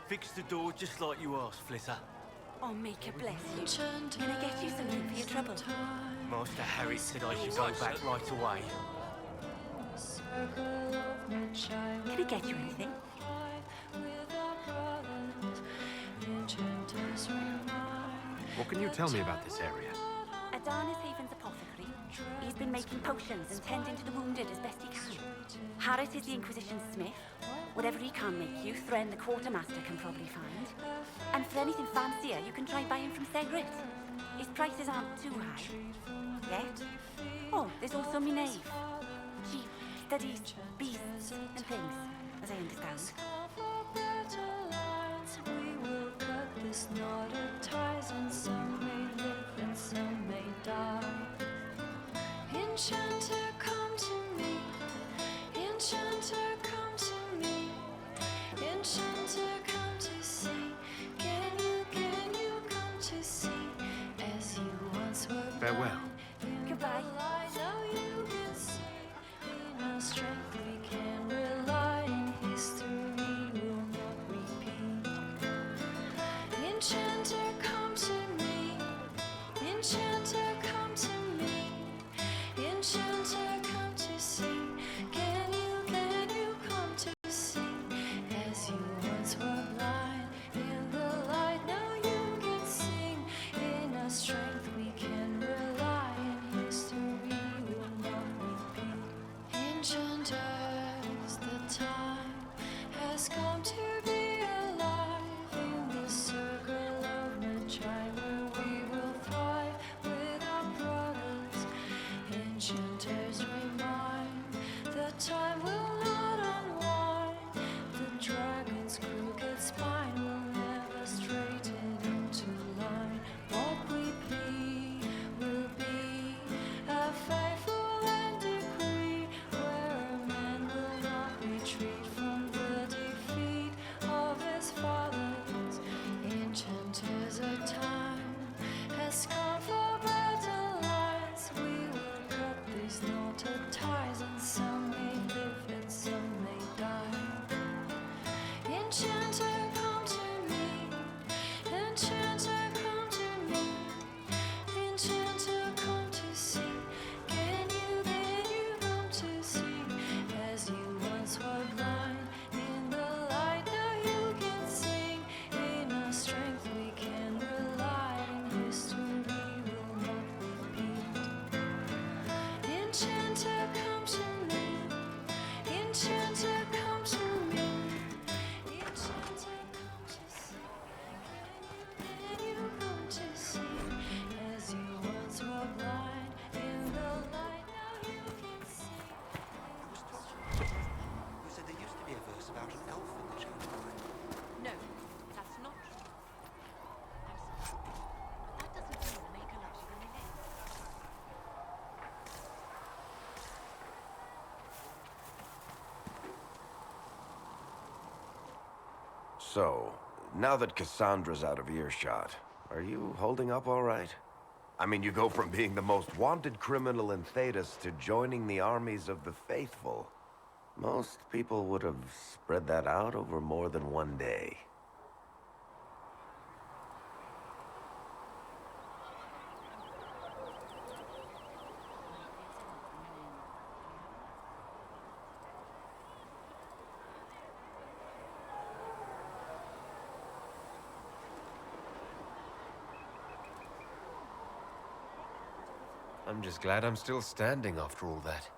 Fix the door just like you asked, Flitter. Oh, Mika, bless you. Can I get you something for your trouble? Master Harry said I should go back right away. Can I get you anything? What can you tell me about this area? Adarnis Haven's apothecary. He's been making potions and tending to the wounded as best he can. Harris is the Inquisition smith. Whatever he can make you, Thren the quartermaster can probably find. And for anything fancier, you can try buying from Segret. His prices aren't too high. Yet. Oh, there's also Minave. She studies beasts and things, as I understand. This knotted ties, and some may live and some may die. Enchanter, come to me. Enchanter, come to me. Enchanter, come to see. Get Farewell. Goodbye. Now you can see in our strength we can rely, in history will not repeat. Enchanter, come to me. Enchanter, come to me. Enchanter, come to sing. Can you come to sing? As you once were blind in the light, now you can sing. In our strength we can rely, in history will not repeat. Enchanters, the time has come to be alive in the circle of Magi, where we will thrive with our brothers. Enchanters remind the time will not unwind. The dragon's crooked spine will never straighten into line. What we plead will be a faithful and decree, where a man will not retreat from the defeat of his fathers. Enchanters, a time has come for battle lines. We will cut these knotted ties, and some may live and some may die. Enchanter, come to me. Enchanter, come to me. Enchanter, come to sing. Can you come to sing? As you once were blind in the light, now you can sing. In our strength we can rely, in history will not repeat. Enchanter, come to me. Enchanter, come to me. Enchanter, come to sing. Can you come to sing? As you once were blind in the light, now you can sing. You said there used to be a verse about an elf in the chamber. No, that's not true. I'm sorry. But that doesn't mean the Maker loves you any less. So, now that Cassandra's out of earshot, are you holding up all right? I mean, you go from being the most wanted criminal in Thedas to joining the armies of the faithful. Most people would have spread that out over more than one day. I'm just glad I'm still standing after all that.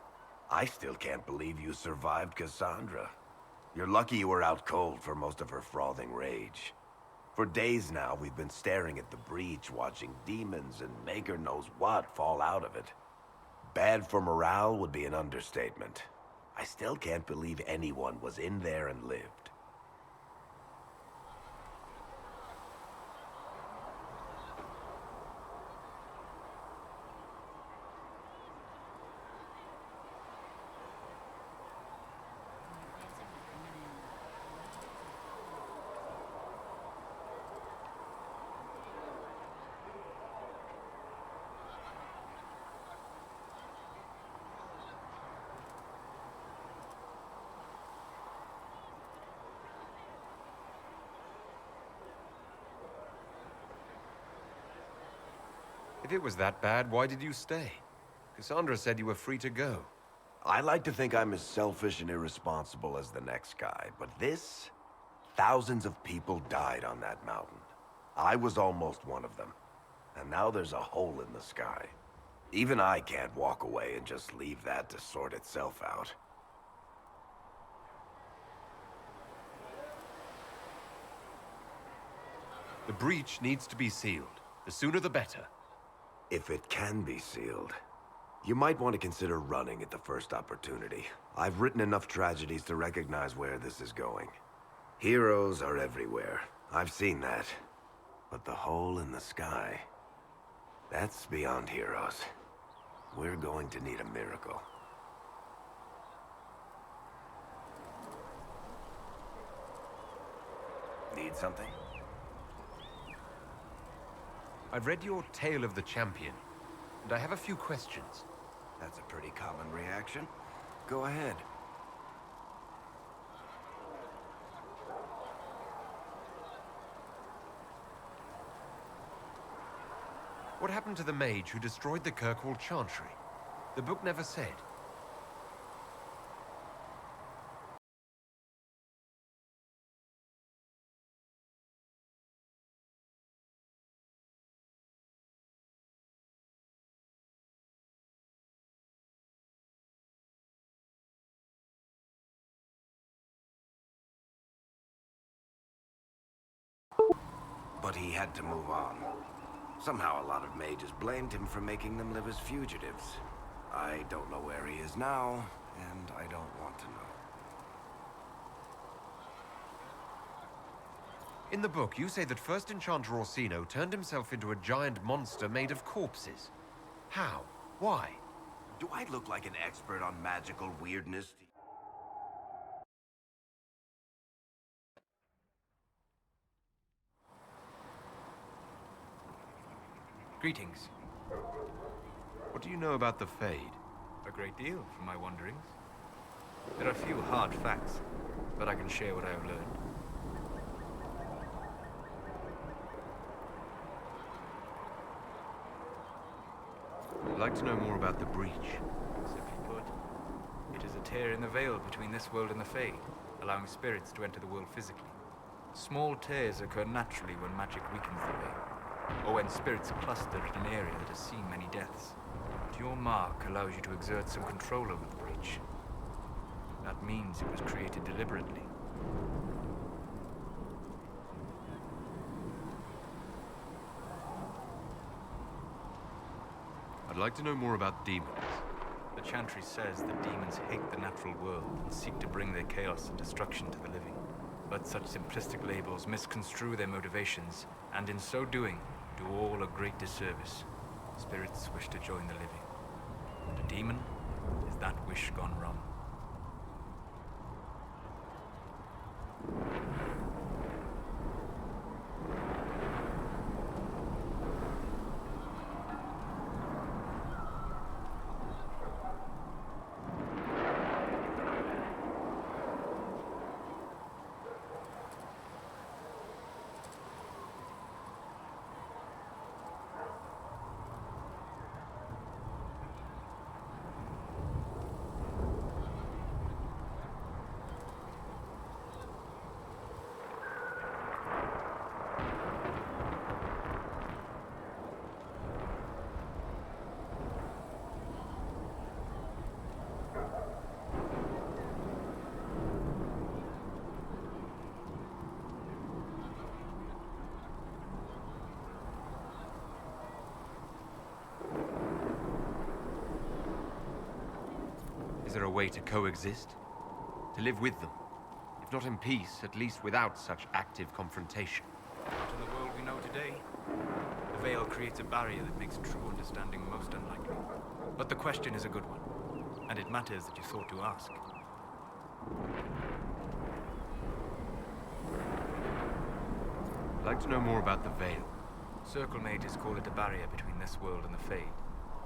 I still can't believe you survived Cassandra. You're lucky you were out cold for most of her frothing rage. For days now, we've been staring at the breach, watching demons and Maker knows what fall out of it. Bad for morale would be an understatement. I still can't believe anyone was in there and lived. If it was that bad, why did you stay? Cassandra said you were free to go. I like to think I'm as selfish and irresponsible as the next guy, but this... Thousands of people died on that mountain. I was almost one of them. And now there's a hole in the sky. Even I can't walk away and just leave that to sort itself out. The breach needs to be sealed. The sooner the better. If it can be sealed, you might want to consider running at the first opportunity. I've written enough tragedies to recognize where this is going. Heroes are everywhere. I've seen that. But the hole in the sky, that's beyond heroes. We're going to need a miracle. Need something? I've read your Tale of the Champion. and I have a few questions. That's a pretty common reaction. Go ahead. What happened to the mage who destroyed the Kirkwall Chantry? The book never said. But he had to move on. Somehow a lot of mages blamed him for making them live as fugitives. I don't know where he is now, and I don't want to know. In the book, you say that first Enchanter Orsino turned himself into a giant monster made of corpses. How? Why? Do I look like an expert on magical weirdness? Greetings. What do you know about the Fade? A great deal from my wanderings. There are few hard facts, but I can share what I have learned. I'd like to know more about the Breach. Simply put, it is a tear in the veil between this world and the Fade, allowing spirits to enter the world physically. Small tears occur naturally when magic weakens the veil, or when spirits cluster in an area that has seen many deaths. But your mark allows you to exert some control over the breach. That means it was created deliberately. I'd like to know more about demons. The Chantry says that demons hate the natural world and seek to bring their chaos and destruction to the living. But such simplistic labels misconstrue their motivations, and in so doing, do all a great disservice. Spirits wish to join the living. And a demon is that wish gone wrong. Is there a way to coexist? To live with them? If not in peace, at least without such active confrontation. Not in the world we know today. The veil creates a barrier that makes true understanding most unlikely. But the question is a good one, and it matters that you thought to ask. I'd like to know more about the veil. Circle mages call it a barrier between this world and the Fade.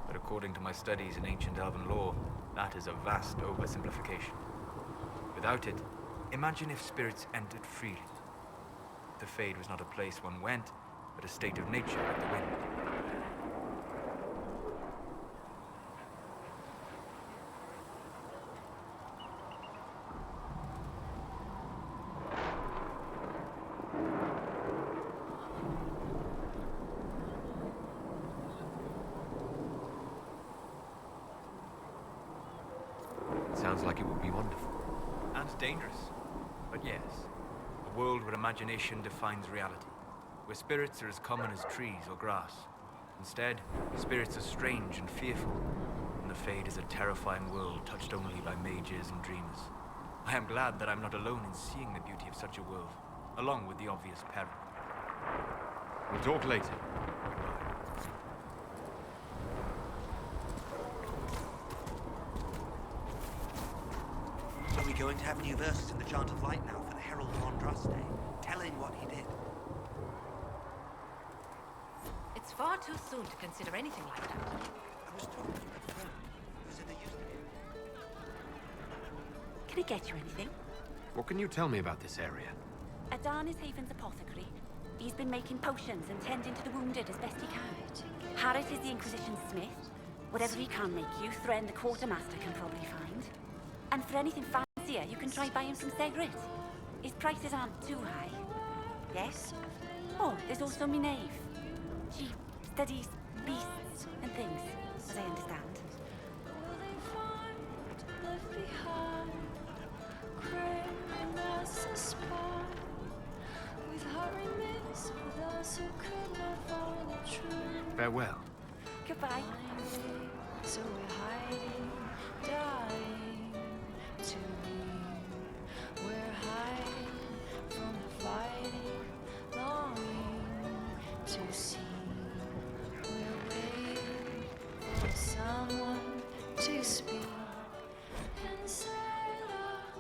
But according to my studies in ancient elven lore, that is a vast oversimplification. Without it, imagine if spirits entered freely. The Fade was not a place one went, but a state of nature like the wind. Sounds like it would be wonderful. And dangerous. But yes, a world where imagination defines reality. Where spirits are as common as trees or grass. Instead, spirits are strange and fearful. And the Fade is a terrifying world touched only by mages and dreamers. I am glad that I'm not alone in seeing the beauty of such a world, along with the obvious peril. We'll talk later. Are we going to have new verses in the Chant of Light now for the Herald of Andraste, telling what he did? It's far too soon to consider anything like that. was talking to my friend. He said there used to be. Can I get you anything? What can you tell me about this area? Adan is Haven's apothecary. He's been making potions and tending to the wounded as best he can. Harrit is the Inquisition smith. Whatever he can make you, Thren the quartermaster can probably find. And for anything fancier, you can try buying some cigarettes. His prices aren't too high. Yes? Oh, there's also Minave. She studies beasts and things, as I understand. Farewell. Goodbye. So we're hiding, dying to be. We're hiding from the fighting, longing to see. We're waiting for someone to speak and set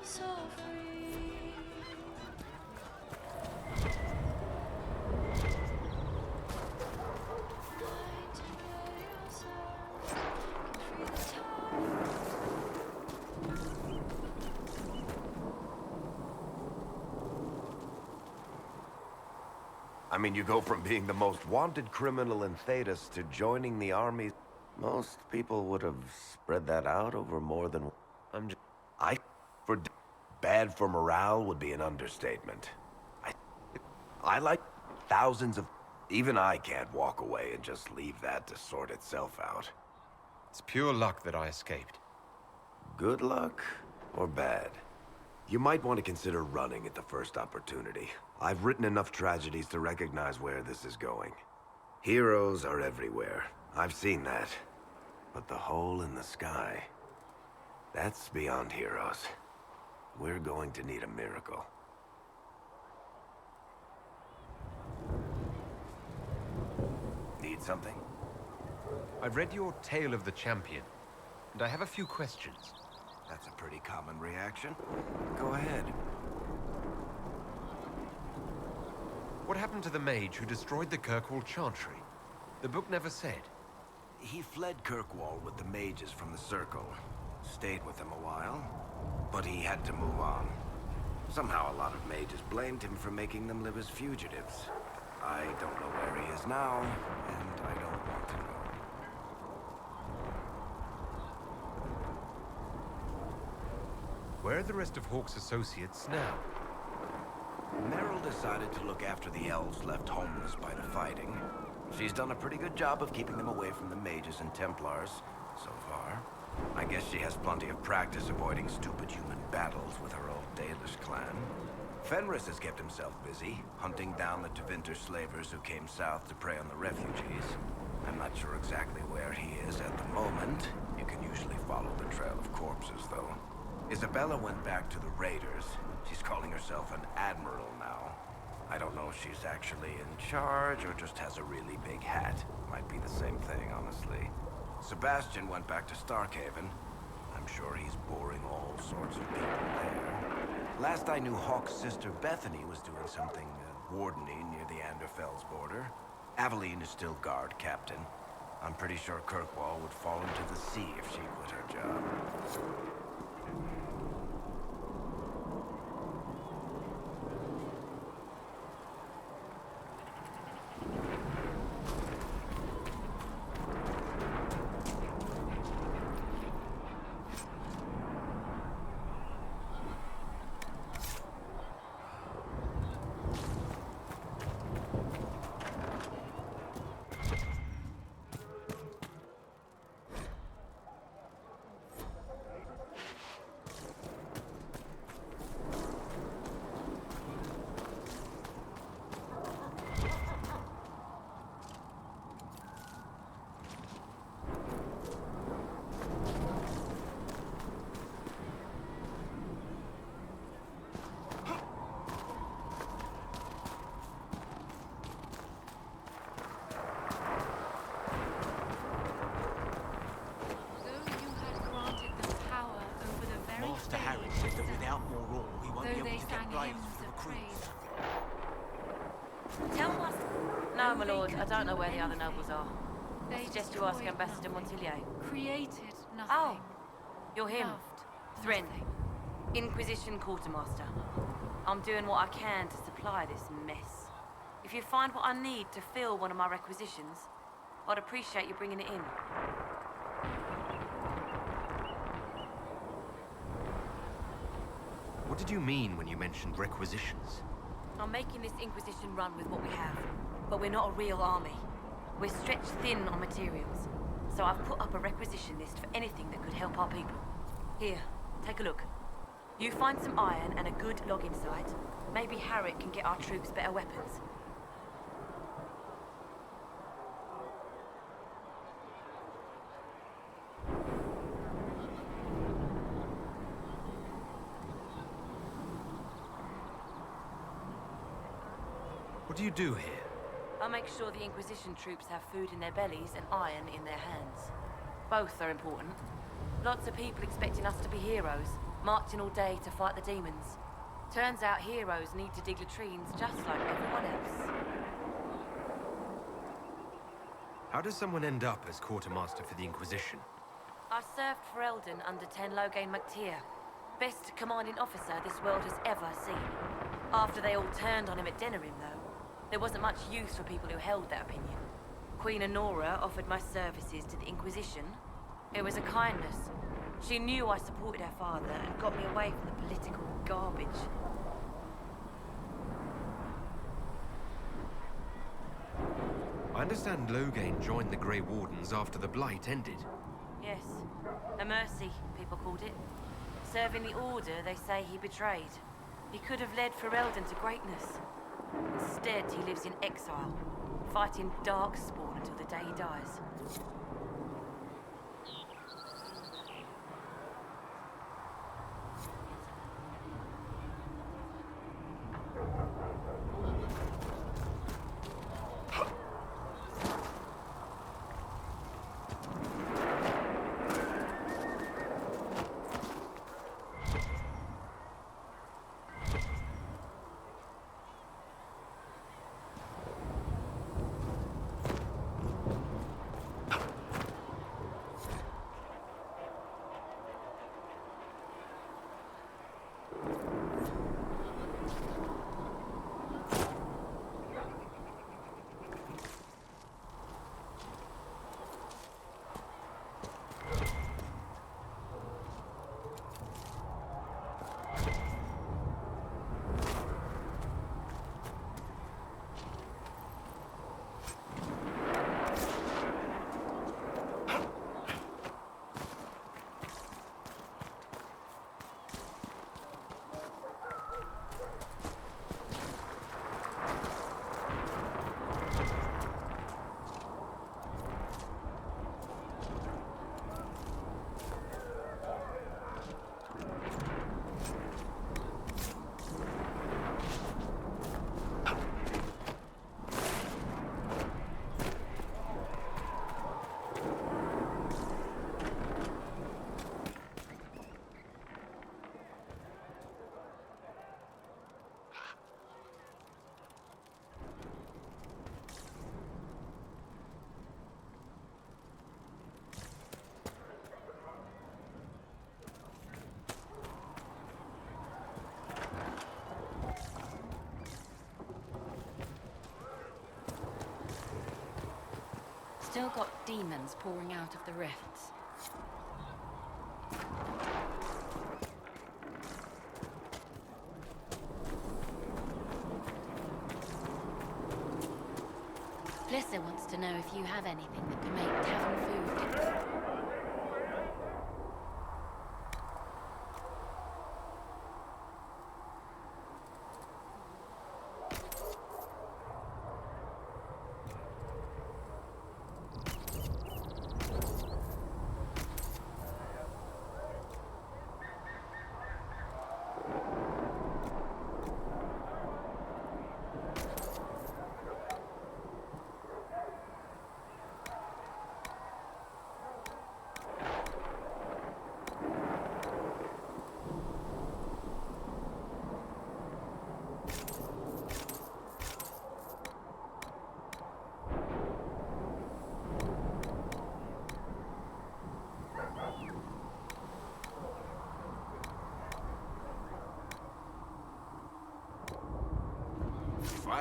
us all free. I mean, you go from being the most wanted criminal in Thedas to joining the army. Most people would have spread that out over more than... Bad for morale would be an understatement. I like thousands of... Even I can't walk away and just leave that to sort itself out. It's pure luck that I escaped. Good luck or bad? You might want to consider running at the first opportunity. I've written enough tragedies to recognize where this is going. Heroes are everywhere. I've seen that. But the hole in the sky... that's beyond heroes. We're going to need a miracle. Need something? I've read your Tale of the Champion, and I have a few questions. That's a pretty common reaction. Go ahead. What happened to the mage who destroyed the Kirkwall Chantry? The book never said. He fled Kirkwall with the mages from the Circle. Stayed with them a while, but he had to move on. Somehow a lot of mages blamed him for making them live as fugitives. I don't know where he is now, and I don't want to know. Where are the rest of Hawke's associates now? Meryl decided to look after the elves left homeless by the fighting. She's done a pretty good job of keeping them away from the mages and Templars, so far. I guess she has plenty of practice avoiding stupid human battles with her old Dalish clan. Fenris has kept himself busy, hunting down the Tevinter slavers who came south to prey on the refugees. I'm not sure exactly where he is at the moment. You can usually follow the trail of corpses, though. Isabella went back to the raiders. She's calling herself an admiral now. I don't know if she's actually in charge or just has a really big hat. Might be the same thing, honestly. Sebastian went back to Starkhaven. I'm sure he's boring all sorts of people there. Last I knew, Hawke's sister Bethany was doing something wardening near the Anderfell's border. Aveline is still guard captain. I'm pretty sure Kirkwall would fall into the sea if she quit her job. Master Harry said that without more ore, we won't be able to get blades for the recruits. Tell us. No, my lord, I don't know where the other nobles are. I suggest you ask Ambassador Montillier. Created nothing. Oh, you're him. Loved Thren, nothing. Inquisition Quartermaster. I'm doing what I can to supply this mess. If you find what I need to fill one of my requisitions, I'd appreciate you bringing it in. What did you mean when you mentioned requisitions? I'm making this Inquisition run with what we have, but we're not a real army. We're stretched thin on materials, so I've put up a requisition list for anything that could help our people. Here, take a look. You find some iron and a good login site. Maybe Harriet can get our troops better weapons. What do you do here? I'll make sure the Inquisition troops have food in their bellies and iron in their hands. Both are important. Lots of people expecting us to be heroes, marching all day to fight the demons. Turns out heroes need to dig latrines just like everyone else. How does someone end up as quartermaster for the Inquisition? I served for Eldon under 10 Logain MacTier. Best commanding officer this world has ever seen. After they all turned on him at Denerim, though, there wasn't much use for people who held that opinion. Queen Honora offered my services to the Inquisition. It was a kindness. She knew I supported her father and got me away from the political garbage. I understand Logain joined the Grey Wardens after the Blight ended. Yes, a mercy, people called it. Serving the Order, they say he betrayed. He could have led Ferelden to greatness. Instead, he lives in exile, fighting Darkspawn until the day he dies. Still got demons pouring out of the rifts. Blissa wants to know if you have anything that can make tavern food.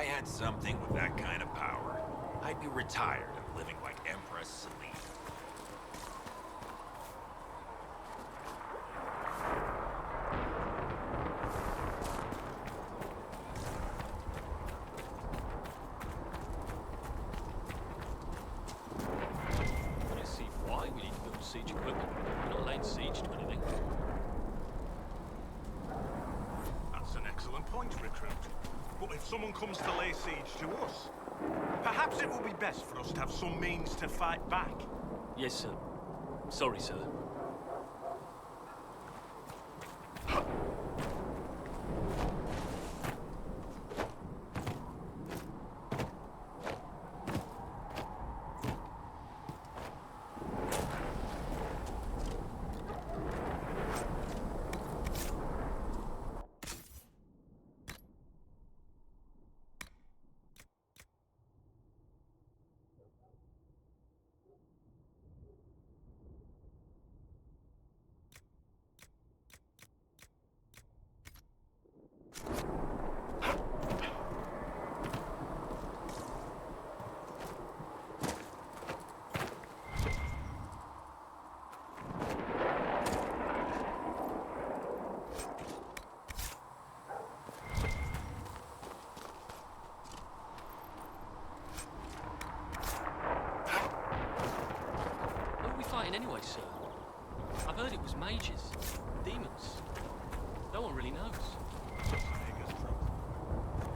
I had something with that kind of power, I'd be retired and living like Empress Celine. I see why we need to build siege equipment. We're not laying siege to anything. That's an excellent point, Recruit. But if someone comes to lay siege to us, perhaps it will be best for us to have some means to fight back. Yes, sir. Sorry, sir. Anyway, sir. I've heard it was mages, demons. No one really knows.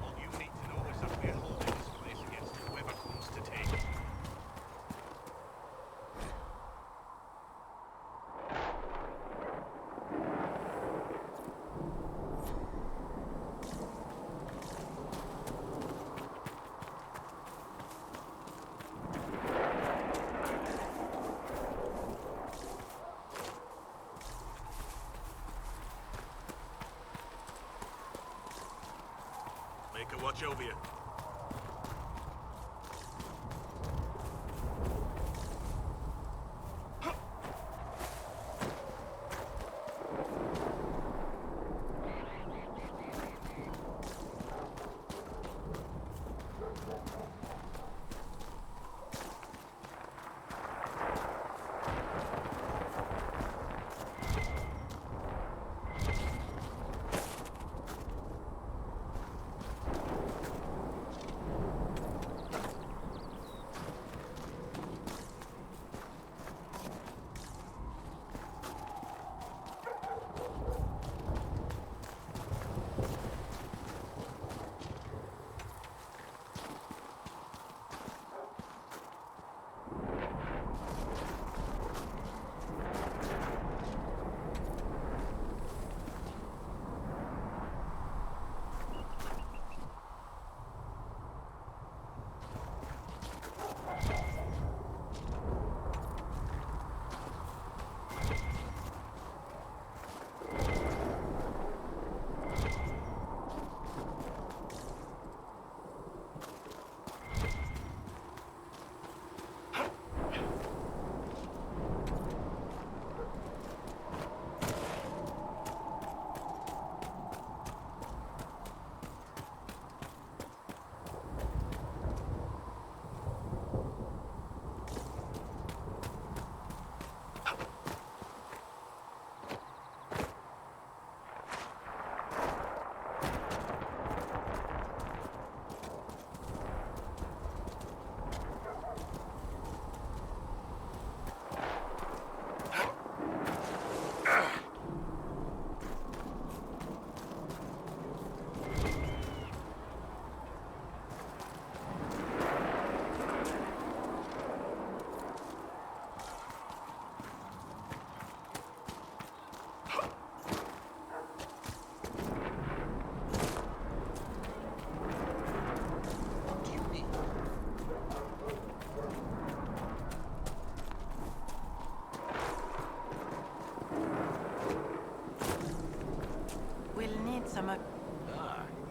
All you need to know is that we're holding this place against whoever comes to take it. Make a watch over you.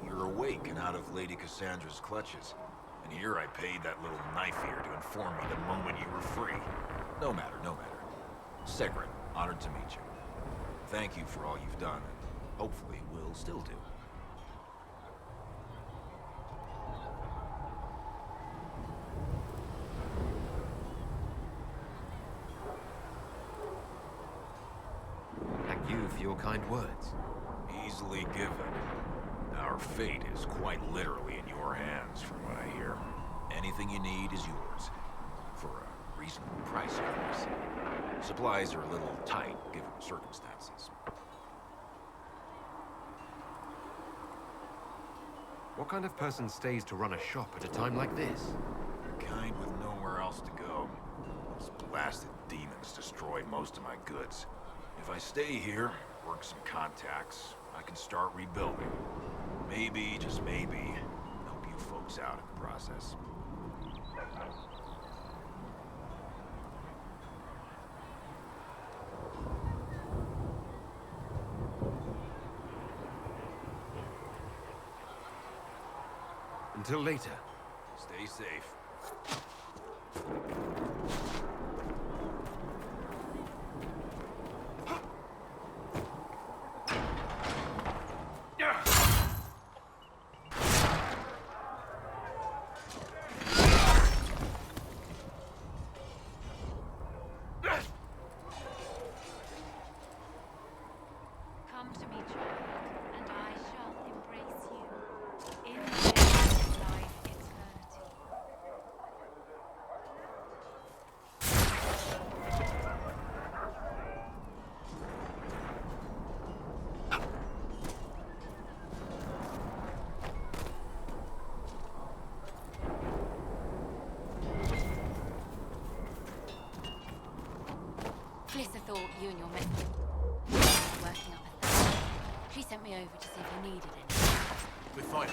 You're awake and out of Lady Cassandra's clutches. And here I paid that little knife ear to inform me the moment you were free. No matter, no matter. Segrin, honored to meet you. Thank you for all you've done, and hopefully will still do. you for your kind words. Easily given. Our fate is quite literally in your hands, from what I hear. Anything you need is yours. For a reasonable price, of course. Supplies are a little tight, given the circumstances. What kind of person stays to run a shop at a time like this? The kind with nowhere else to go. Those blasted demons destroyed most of my goods. If I stay here, work some contacts, I can start rebuilding. Maybe, just maybe, help you folks out in the process. Until later. Stay safe. Come to me, child, and I shall embrace you. In death lies eternity. Calista thought you and your men were working up a thing. She sent me over to see if you needed anything. We're fine.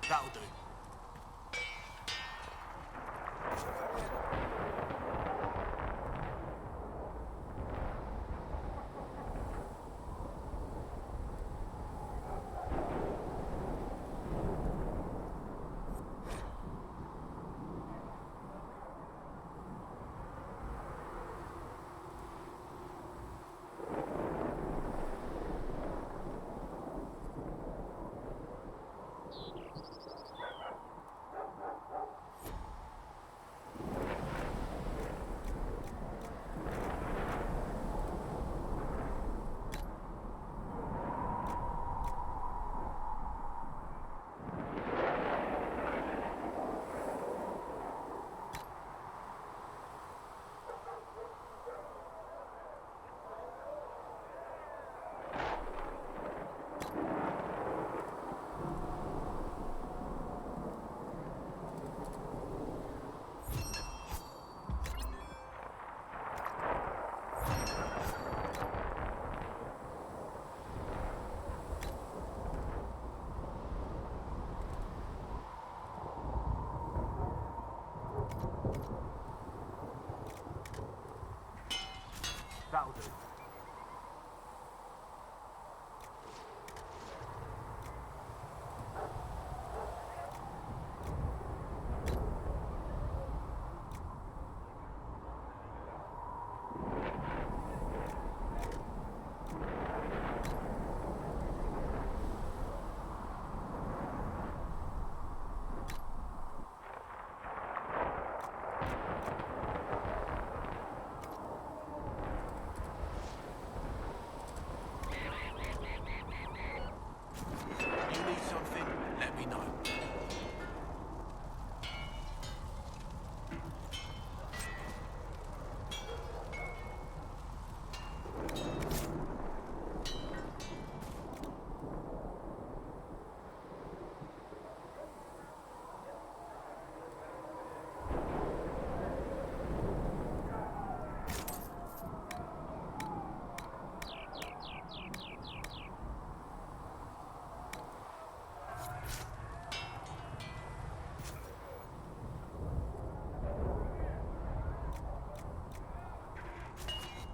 That'll do.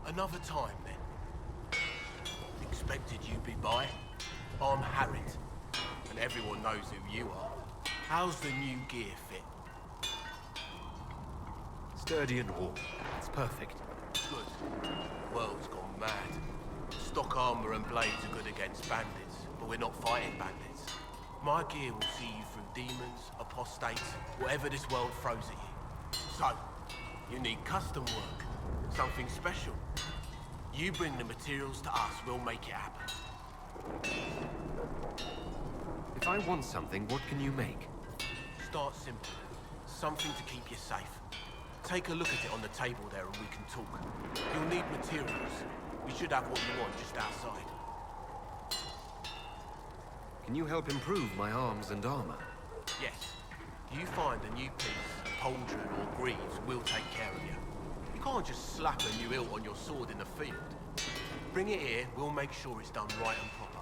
Another time, then. Expected you'd be by. I'm Harriet, and everyone knows who you are. How's the new gear fit? Sturdy and warm. It's perfect. Good. World's gone mad. Stock armor and blades are good against bandits, but we're not fighting bandits. My gear will see you through demons, apostates, whatever this world throws at you. So, you need custom work, something special. You bring the materials to us, we'll make it happen. If I want something, what can you make? Start simple. Something to keep you safe. Take a look at it on the table there and we can talk. You'll need materials. We should have what you want just outside. Can you help improve my arms and armor? Yes. You find a new piece, pauldron or greaves, we'll take care of you. You can't just slap a new hilt on your sword in the field. Bring it here, we'll make sure it's done right and proper.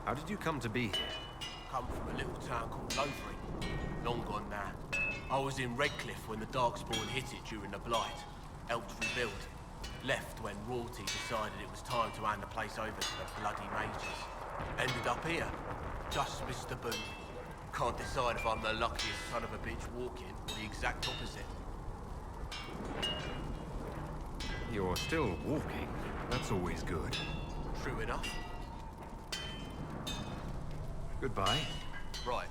How did you come to be here? Come from a little town called Lothering. Long gone now. I was in Redcliffe when the Darkspawn hit it during the Blight. Helped rebuild. Left when royalty decided it was time to hand the place over to the bloody mages. Ended up here. Just missed the boom. Can't decide if I'm the luckiest son of a bitch walking or the exact opposite. You're still walking. That's always good. True enough. Goodbye. Right.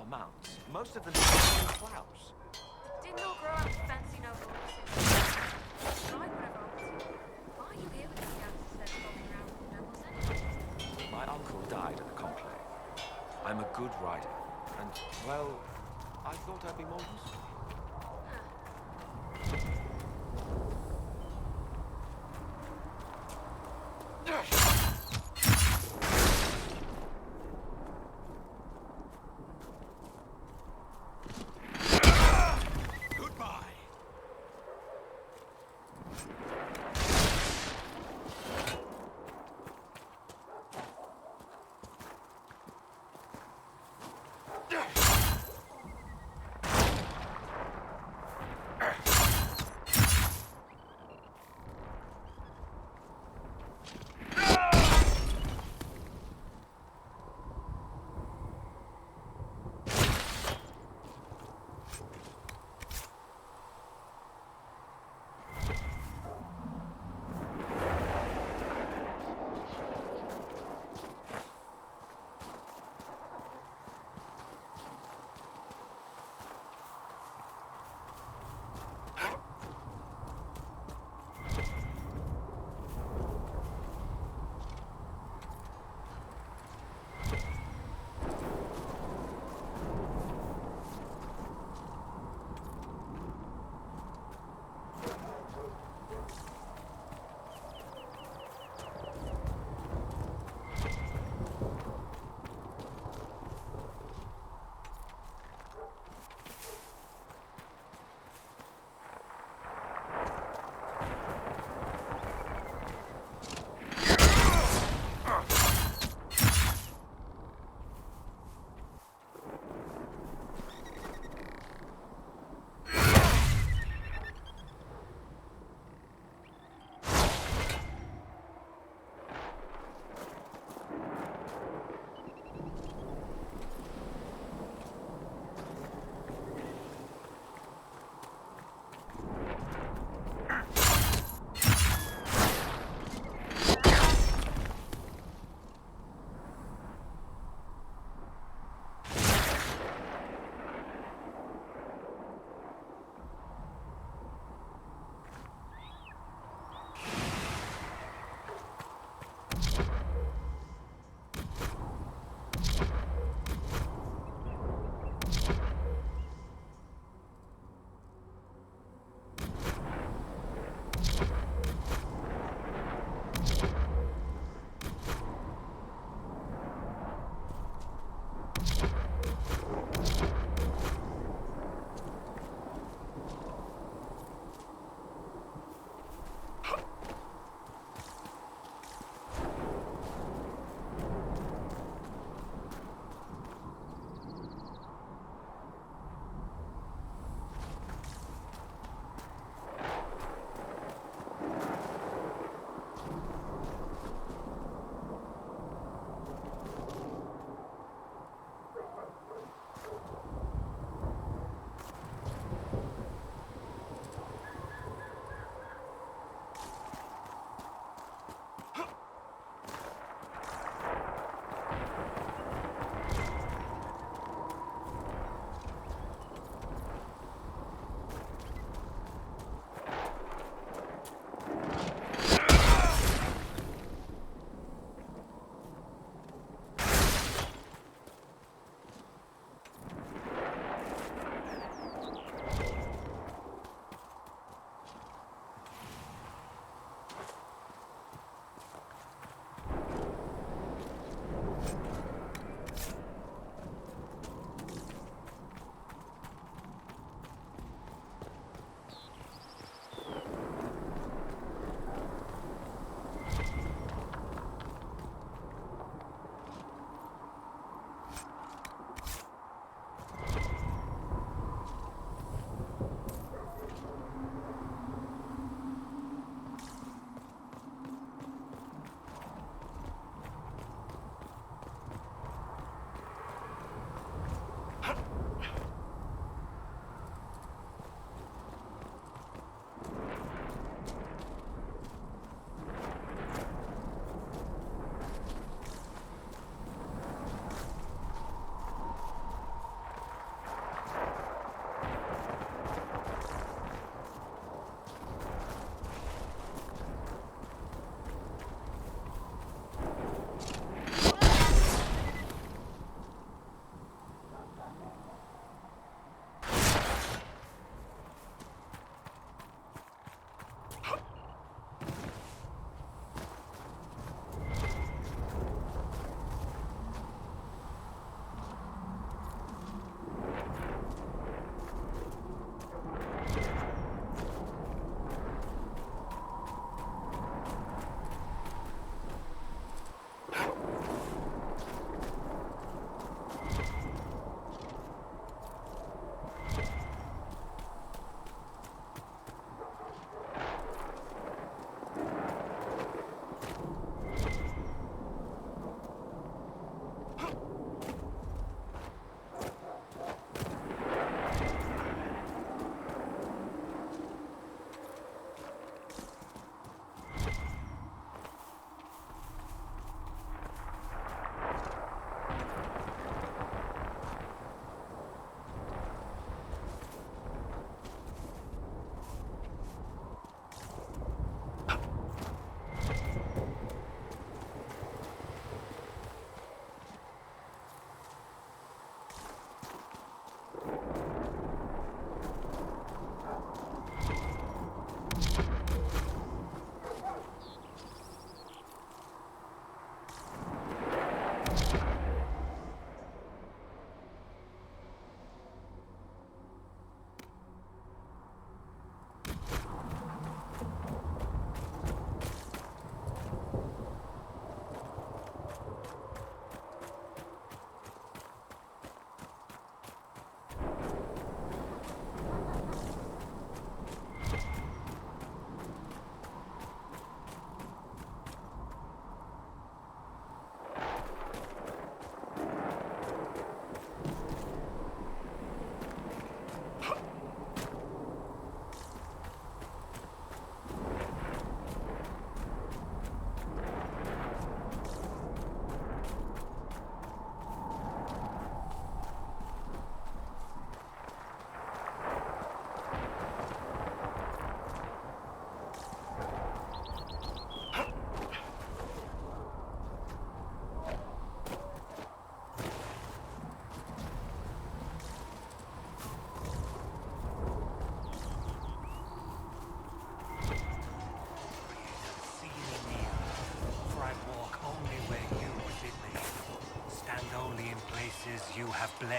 mounts. Most of them are in plows. Did not grow up to fancy no horses. Ride whatever I want to. Why are you here with these guys instead of following around with the nobles then? My uncle died at the conclave. I'm a good rider, and, well, I thought I'd be more useful.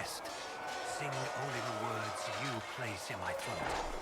best. Sing only the words you place in my throat.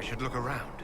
I should look around.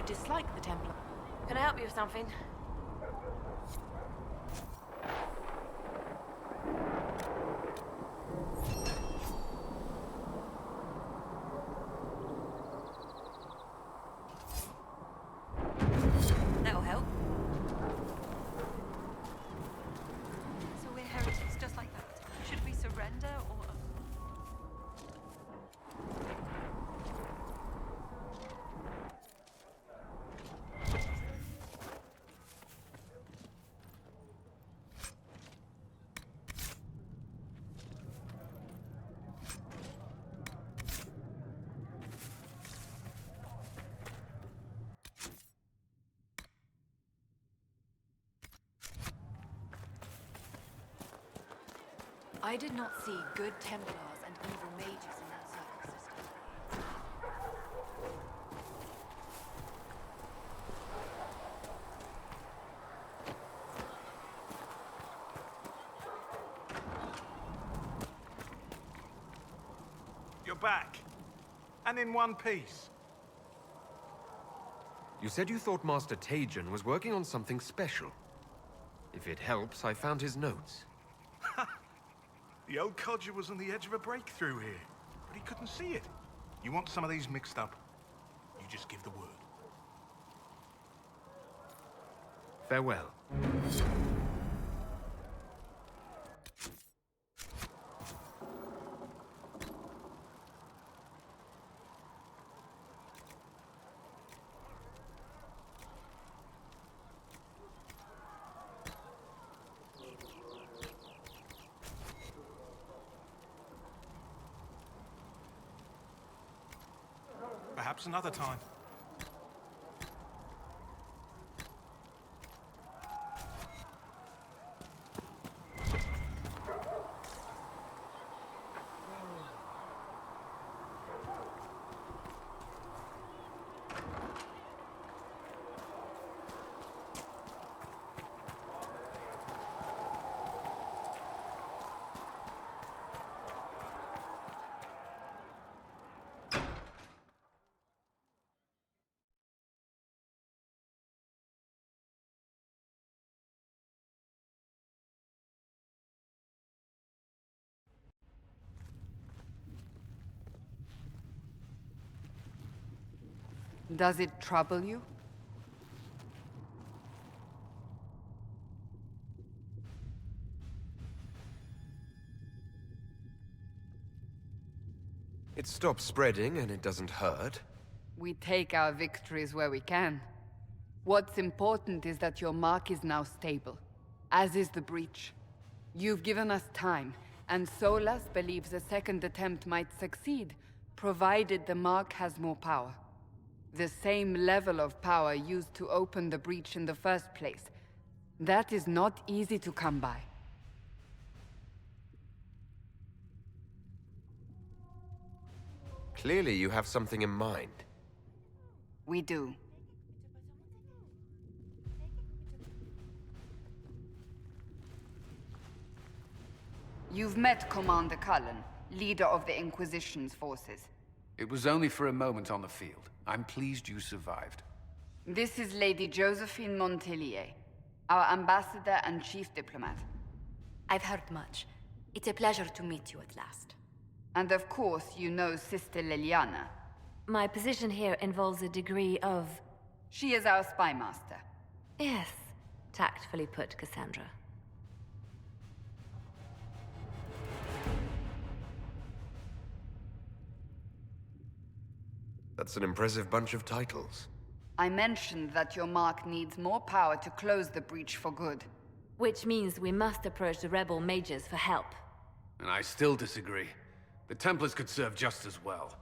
dislike the Templar. Can I help you with something? That'll help. So we're heretics just like that. Should we surrender or... I did not see good Templars and evil mages in that circle system. You're back. And in one piece. You said you thought Master Tajan was working on something special. If it helps, I found his notes. The old codger was on the edge of a breakthrough here, but he couldn't see it. You want some of these mixed up? You just give the word. Farewell. Perhaps another time. Does it trouble you? It stops spreading and it doesn't hurt. We take our victories where we can. What's important is that your mark is now stable, as is the breach. You've given us time, and Solas believes a second attempt might succeed, provided the mark has more power. The same level of power used to open the breach in the first place. That is not easy to come by. Clearly you have something in mind. We do. You've met Commander Cullen, leader of the Inquisition's forces. It was only for a moment on the field. I'm pleased you survived. This is Lady Josephine Montelier, our ambassador and chief diplomat. I've heard much. It's a pleasure to meet you at last. And of course, you know Sister Liliana. My position here involves a degree of... She is our spy master. Yes, tactfully put, Cassandra. That's an impressive bunch of titles. I mentioned that your mark needs more power to close the breach for good. Which means we must approach the rebel mages for help. And I still disagree. The Templars could serve just as well.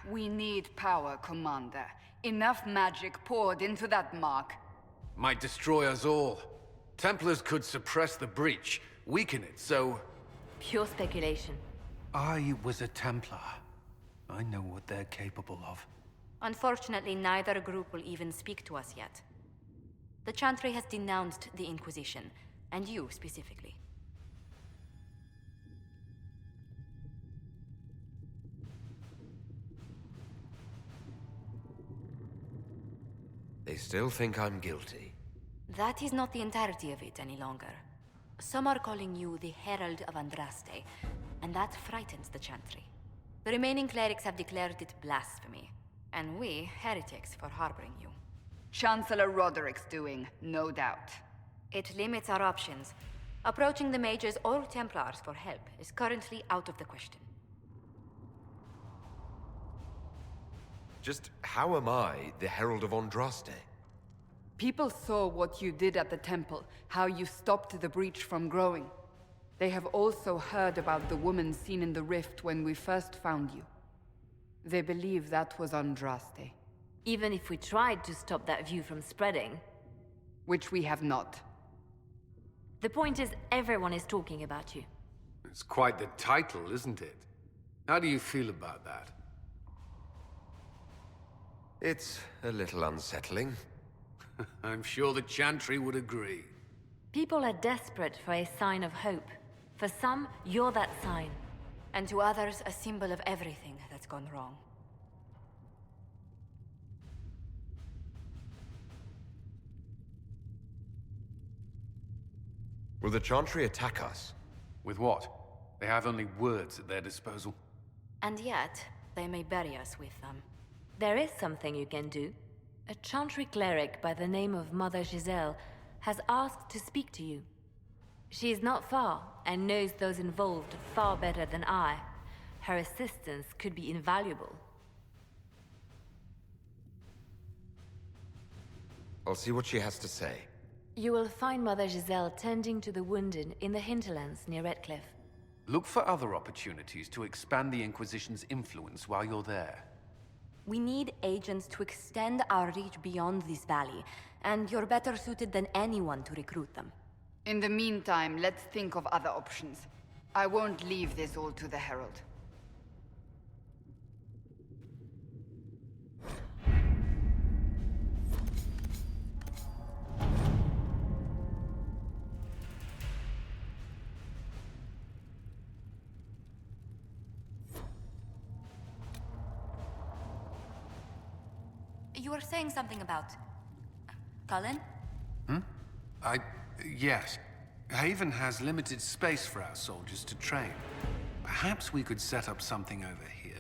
We need power, Commander. Enough magic poured into that mark. Might destroy us all. Templars could suppress the breach, weaken it, so... Pure speculation. I was a Templar. I know what they're capable of. Unfortunately, neither group will even speak to us yet. The Chantry has denounced the Inquisition, and you specifically. They still think I'm guilty. That is not the entirety of it any longer. Some are calling you the Herald of Andraste, and that frightens the Chantry. The remaining clerics have declared it blasphemy, and we, heretics, for harboring you. Chancellor Roderick's doing, no doubt. It limits our options. Approaching the mages or Templars for help is currently out of the question. Just how am I the Herald of Andraste? People saw what you did at the temple, how you stopped the breach from growing. They have also heard about the woman seen in the rift when we first found you. They believe that was Andraste. Even if we tried to stop that view from spreading. Which we have not. The point is, everyone is talking about you. It's quite the title, isn't it? How do you feel about that? It's a little unsettling. I'm sure the Chantry would agree. People are desperate for a sign of hope. For some, you're that sign. And to others, a symbol of everything that's gone wrong. Will the Chantry attack us? With what? They have only words at their disposal. And yet, they may bury us with them. There is something you can do. A Chantry cleric by the name of Mother Giselle has asked to speak to you. She is not far, and knows those involved far better than I. Her assistance could be invaluable. I'll see what she has to say. You will find Mother Giselle tending to the wounded in the hinterlands near Redcliffe. Look for other opportunities to expand the Inquisition's influence while you're there. We need agents to extend our reach beyond this valley, and you're better suited than anyone to recruit them. In the meantime, let's think of other options. I won't leave this all to the Herald. You were saying something about... Cullen? Yes. Haven has limited space for our soldiers to train. Perhaps we could set up something over here.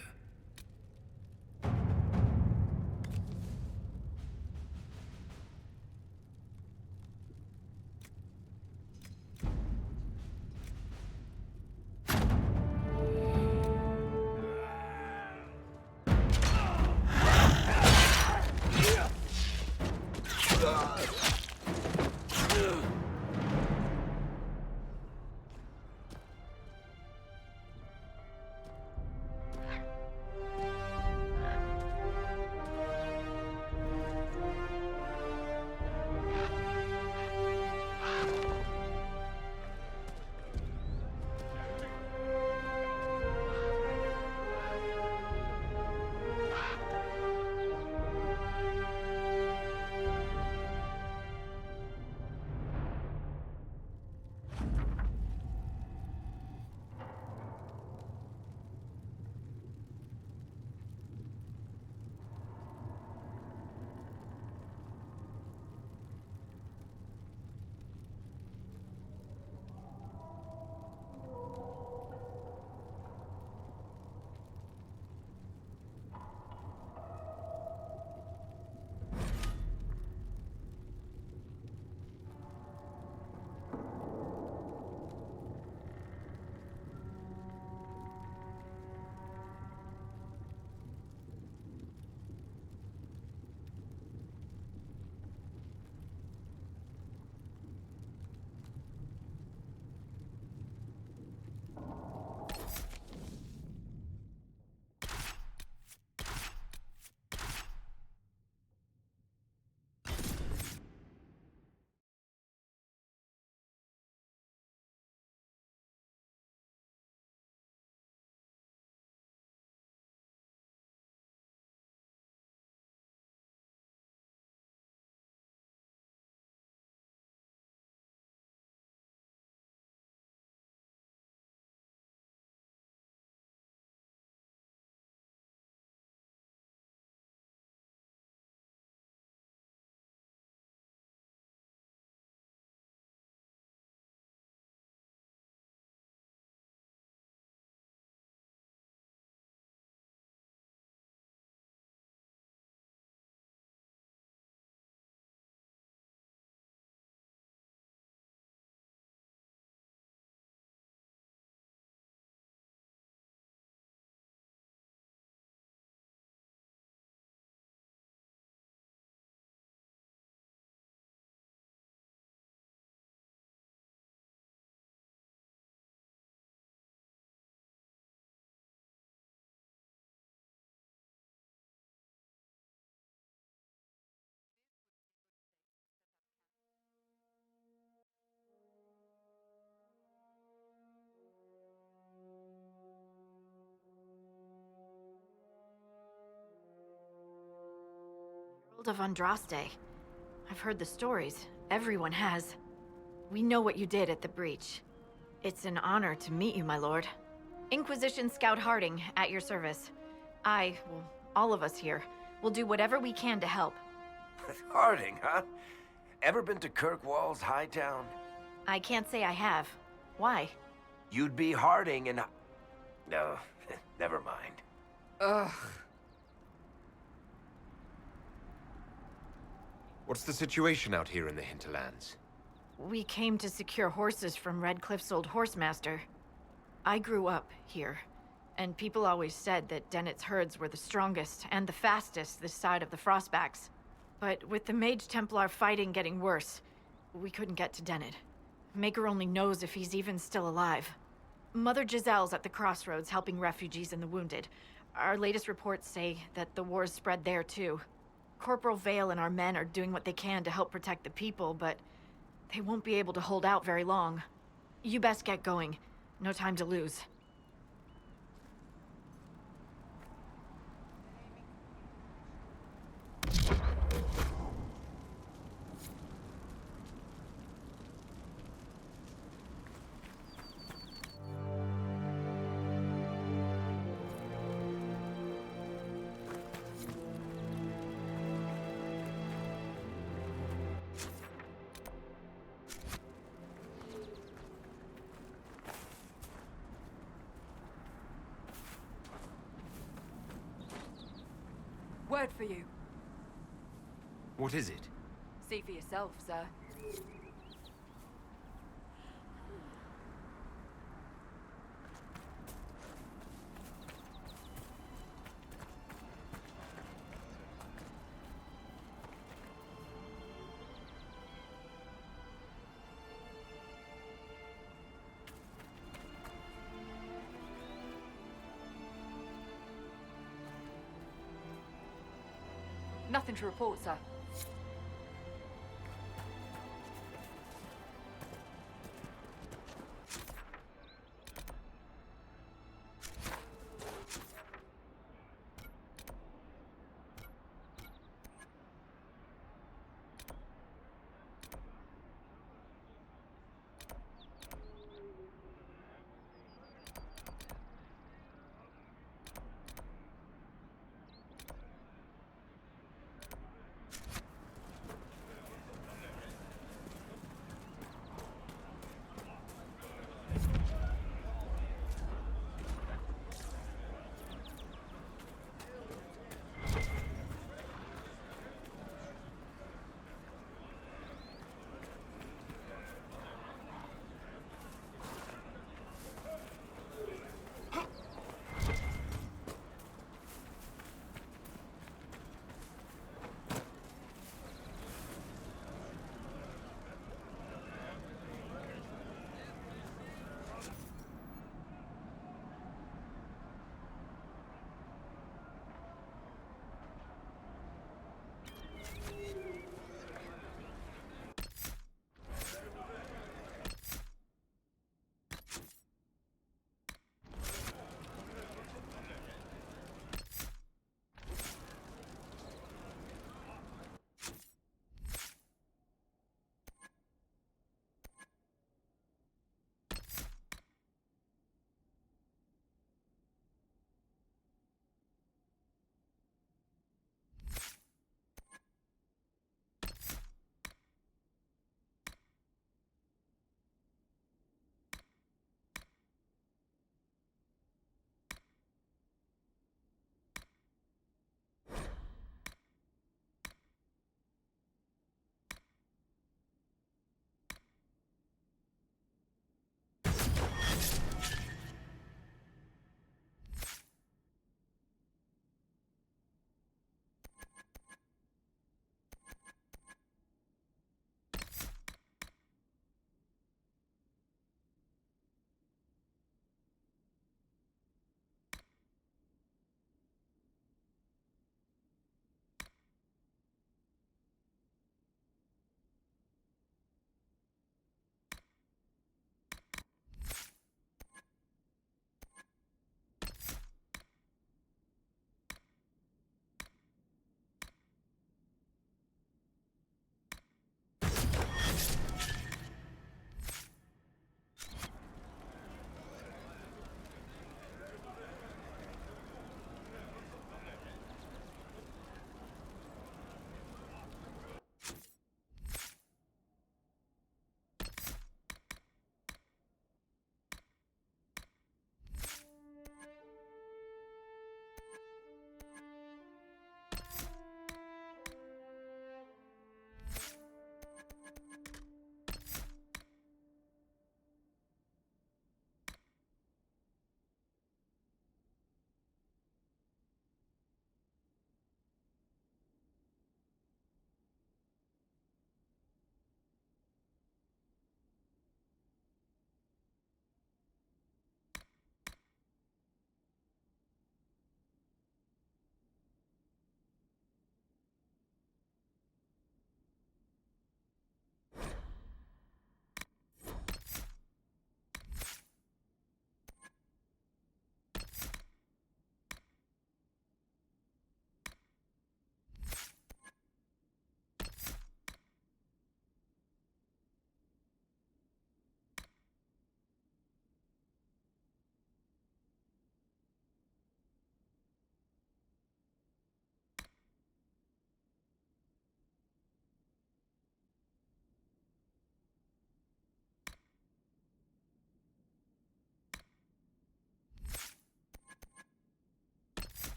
Herald of Andraste. I've heard the stories. Everyone has. We know what you did at the breach. It's an honor to meet you, my lord. Inquisition Scout Harding, at your service. Well, all of us here, will do whatever we can to help. Harding, huh? Ever been to Kirkwall's Hightown? I can't say I have. Why? You'd be Harding and... No, never mind. Ugh. What's the situation out here in the hinterlands? We came to secure horses from Redcliffe's old horsemaster. I grew up here, and people always said that Dennett's herds were the strongest and the fastest this side of the Frostbacks. But with the Mage Templar fighting getting worse, we couldn't get to Dennett. Maker only knows if he's even still alive. Mother Giselle's at the crossroads helping refugees and the wounded. Our latest reports say that the war's spread there too. Corporal Vale and our men are doing what they can to help protect the people, but they won't be able to hold out very long. You best get going. No time to lose. Word for you. What is it? See for yourself, sir. Nothing to report, sir.